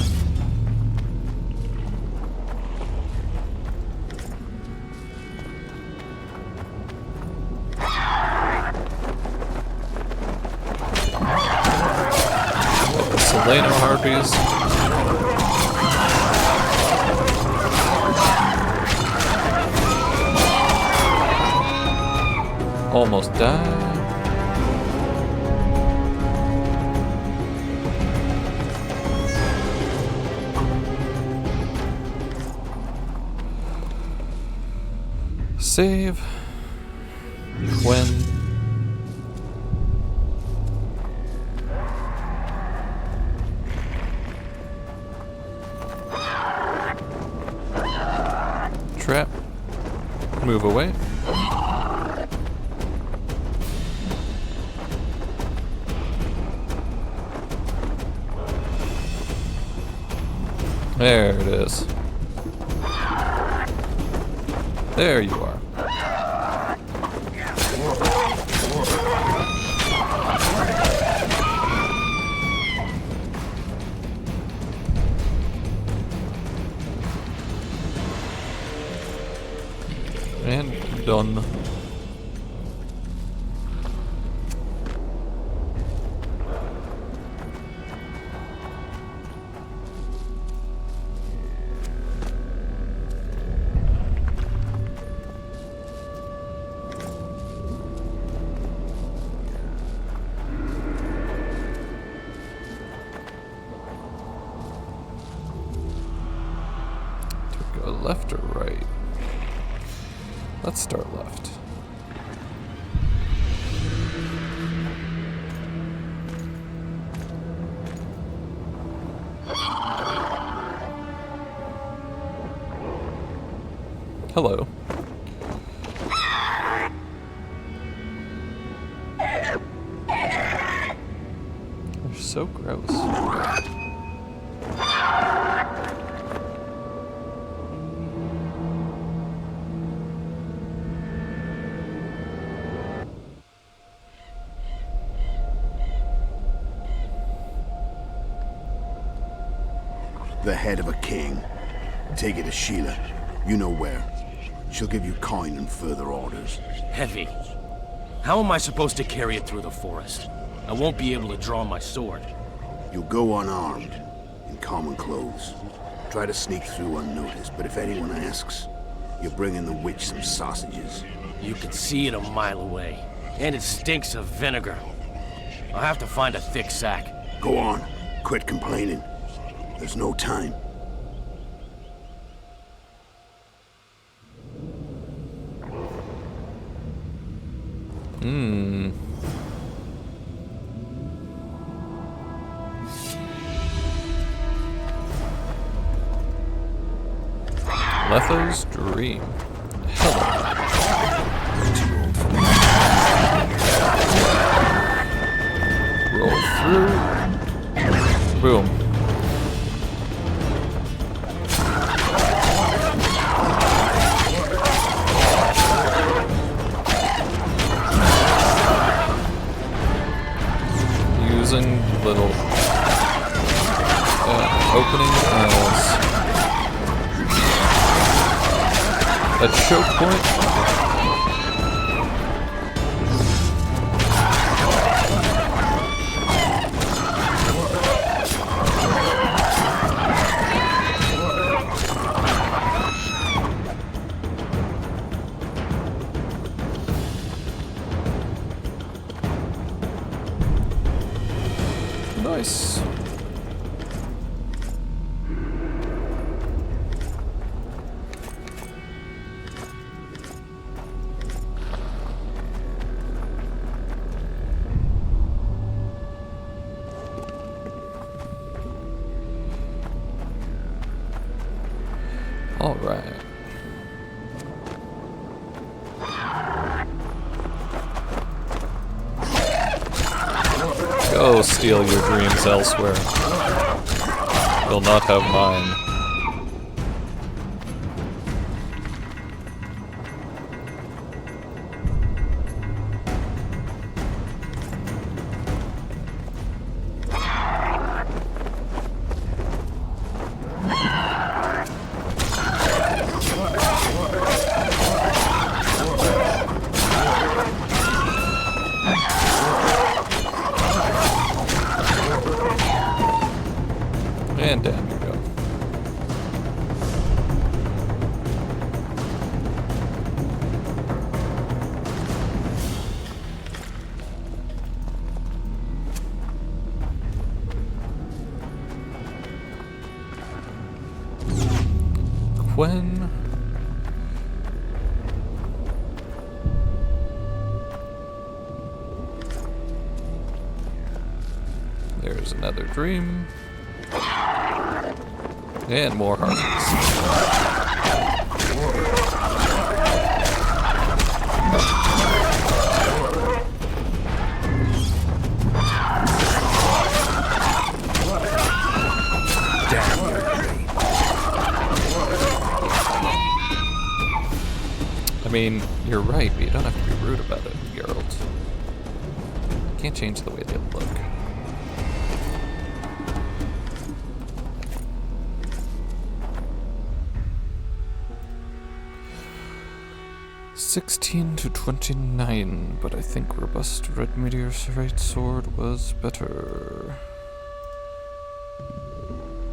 Seleno harpies. Almost died. Save. When. Trap. Move away. There it is. There you are. And done. To go left or right? Let's start left. Hello. They're so gross. The head of a king. Take it to Sheila. You know where. She'll give you coin and further orders. Heavy. How am I supposed to carry it through the forest? I won't be able to draw my sword. You'll go unarmed, in common clothes. Try to sneak through unnoticed, but if anyone asks, you bring in the witch some sausages. You can see it a mile away, and it stinks of vinegar. I'll have to find a thick sack. Go on. Quit complaining. There's no time. Letho's Dream. Roll through. Boom. Using little opening as a choke point. Nice. All right. Go steal your dreams elsewhere. You'll not have mine. And down you go. When there's another dream and more hearts. I mean, you're right, but you don't have to be rude about it, Geralt. You can't change the way they look. $16 to $29, but I think robust red meteorite sword was better.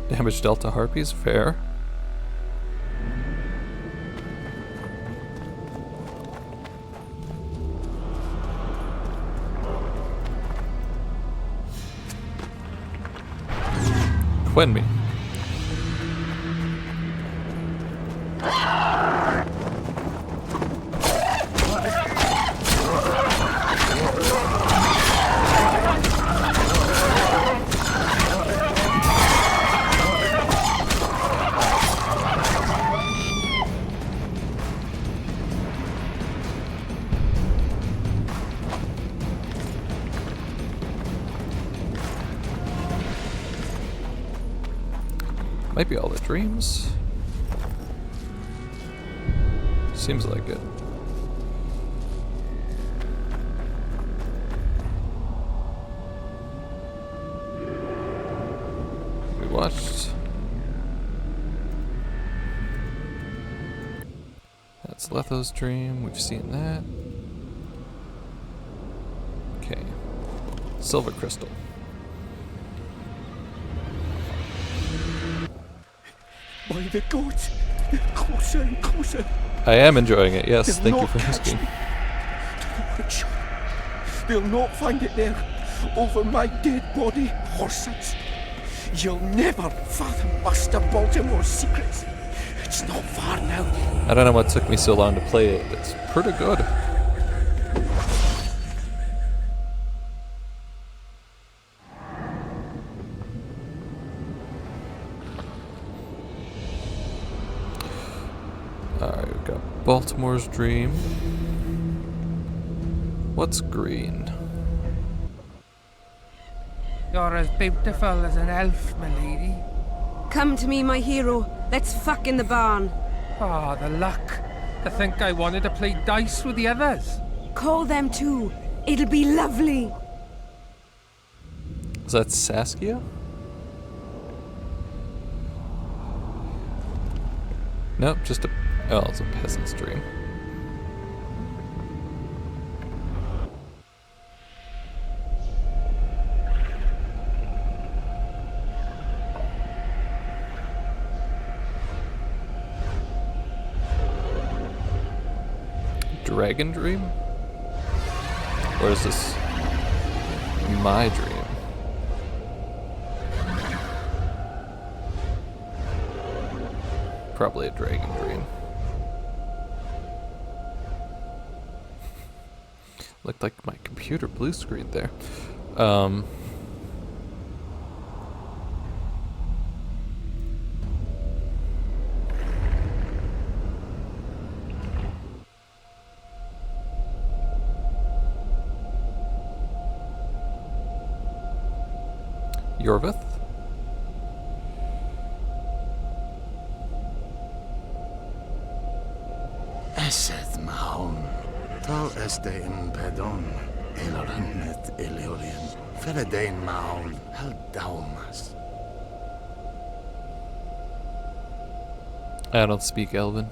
Damage Delta Harpies, fair. Quenby. Might be all the dreams. Seems like it. We watched. That's Letho's dream. We've seen that. Okay. Silver crystal. By the gods, closer and closer. I am enjoying it, yes. Thank you for asking. They'll not find it there, over my dead body, Horsons. You'll never fathom Master Baltimore's secrets. It's not far now. I don't know what took me so long to play it. It's pretty good. Alright, we've got Baltimore's dream. What's green? You're as beautiful as an elf, my lady. Come to me, my hero. Let's fuck in the barn. Ah, the luck. To think I wanted to play dice with the others. Call them too. It'll be lovely. Is that Saskia? Nope, just a... Oh, it's a peasant's dream. Dragon dream? Or is this my dream? Probably a dragon dream. Looked like my computer blue screen there. Yorvith? Eseth Mahon, tal este in pedon, eloranet eleorien, feredein Mahon, hel daumas. I don't speak Elven.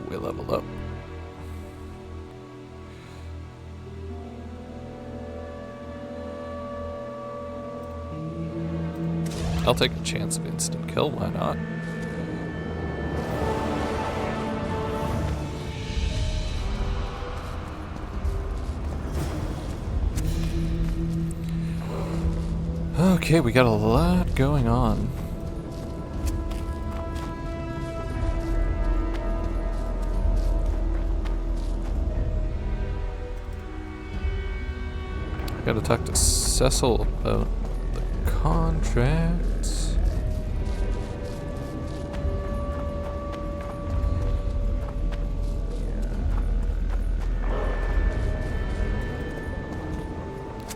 we level up. I'll take a chance of instant kill, why not? Okay, we got a lot going on. Gotta talk to Cecil about the contracts.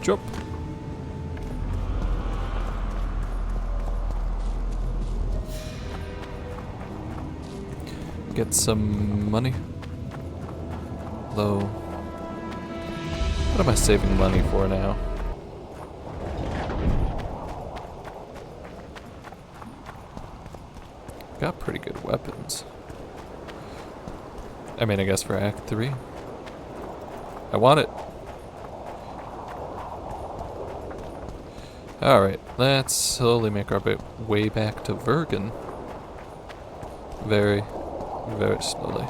Jump. Get some money. Though, what am I saving money for now? Got pretty good weapons. I mean, I guess for Act 3. I want it. Alright, let's slowly make our way back to Vergen. Very slowly.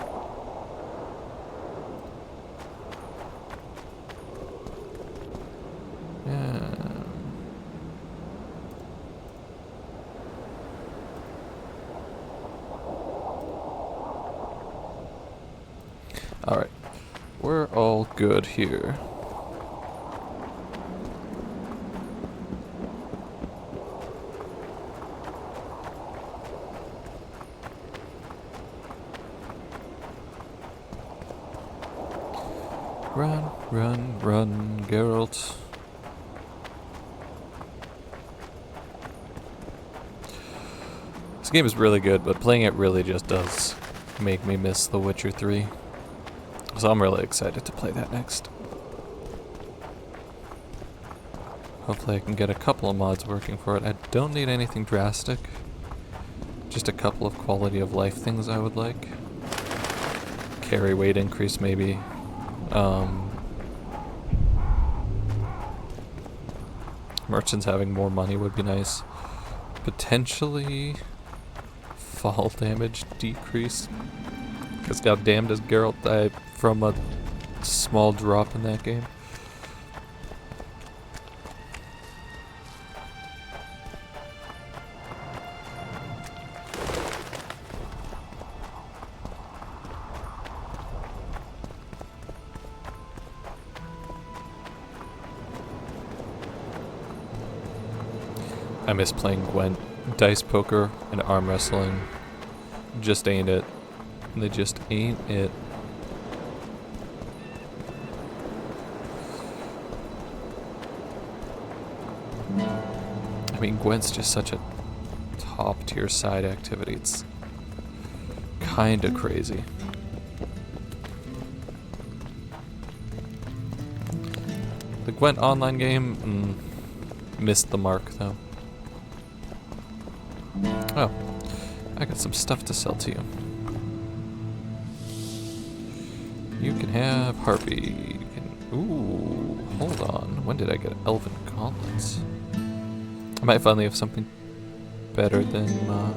Alright, we're all good here. Run, Geralt. This game is really good, but playing it really just does make me miss The Witcher 3. So I'm really excited to play that next. Hopefully I can get a couple of mods working for it. I don't need anything drastic. Just a couple of quality of life things I would like. Carry weight increase maybe. Merchants having more money would be nice. Potentially fall damage decrease. Because goddamn does Geralt die from a small drop in that game. I miss playing Gwent. Dice poker and arm wrestling just ain't it. They just ain't it. I mean, Gwent's just such a top tier side activity. It's kinda crazy. The Gwent online game, missed the mark though. Oh, I got some stuff to sell to you. You can have Harpy. You can, ooh, hold on. When did I get Elven Gauntlets? I might finally have something better than my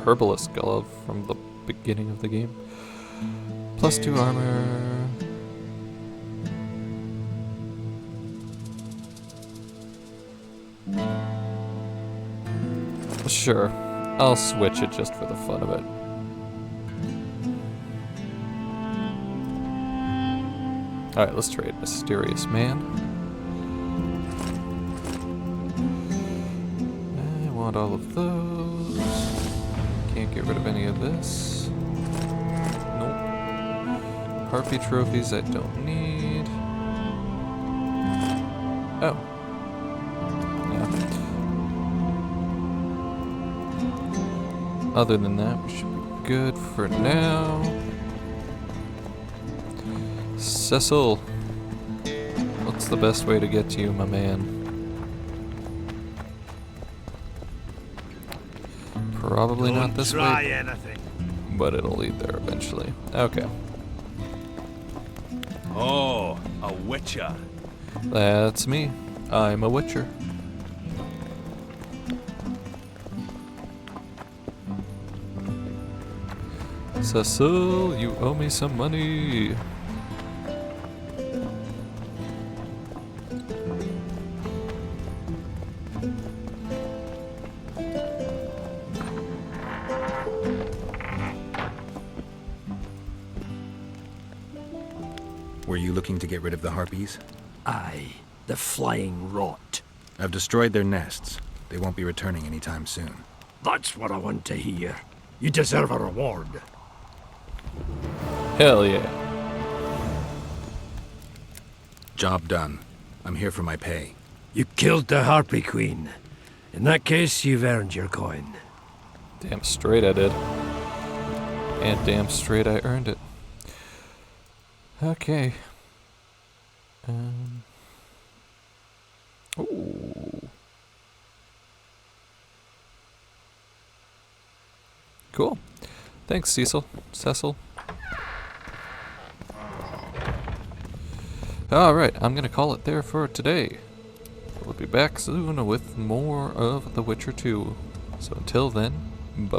Herbalist Glove from the beginning of the game. +2 armor. Sure, I'll switch it just for the fun of it. Alright, let's trade Mysterious Man. I want all of those. Can't get rid of any of this. Nope. Harpy trophies I don't need. Oh. Other than that, we should be good for now. Cecil, what's the best way to get to you, my man? Probably not this try way. anything. But it'll lead there eventually. Okay. Oh, a witcher. That's me. I'm a witcher. Cecil, you owe me some money. Were you looking to get rid of the harpies? Aye, the flying rot. I've destroyed their nests. They won't be returning anytime soon. That's what I want to hear. You deserve a reward. Hell yeah. Job done. I'm here for my pay. You killed the Harpy Queen. In that case, you've earned your coin. Damn straight I did. And damn straight I earned it. Okay. Ooh. Cool. Thanks, Cecil. Alright, I'm gonna call it there for today. We'll be back soon with more of The Witcher 2. So until then, bye-bye.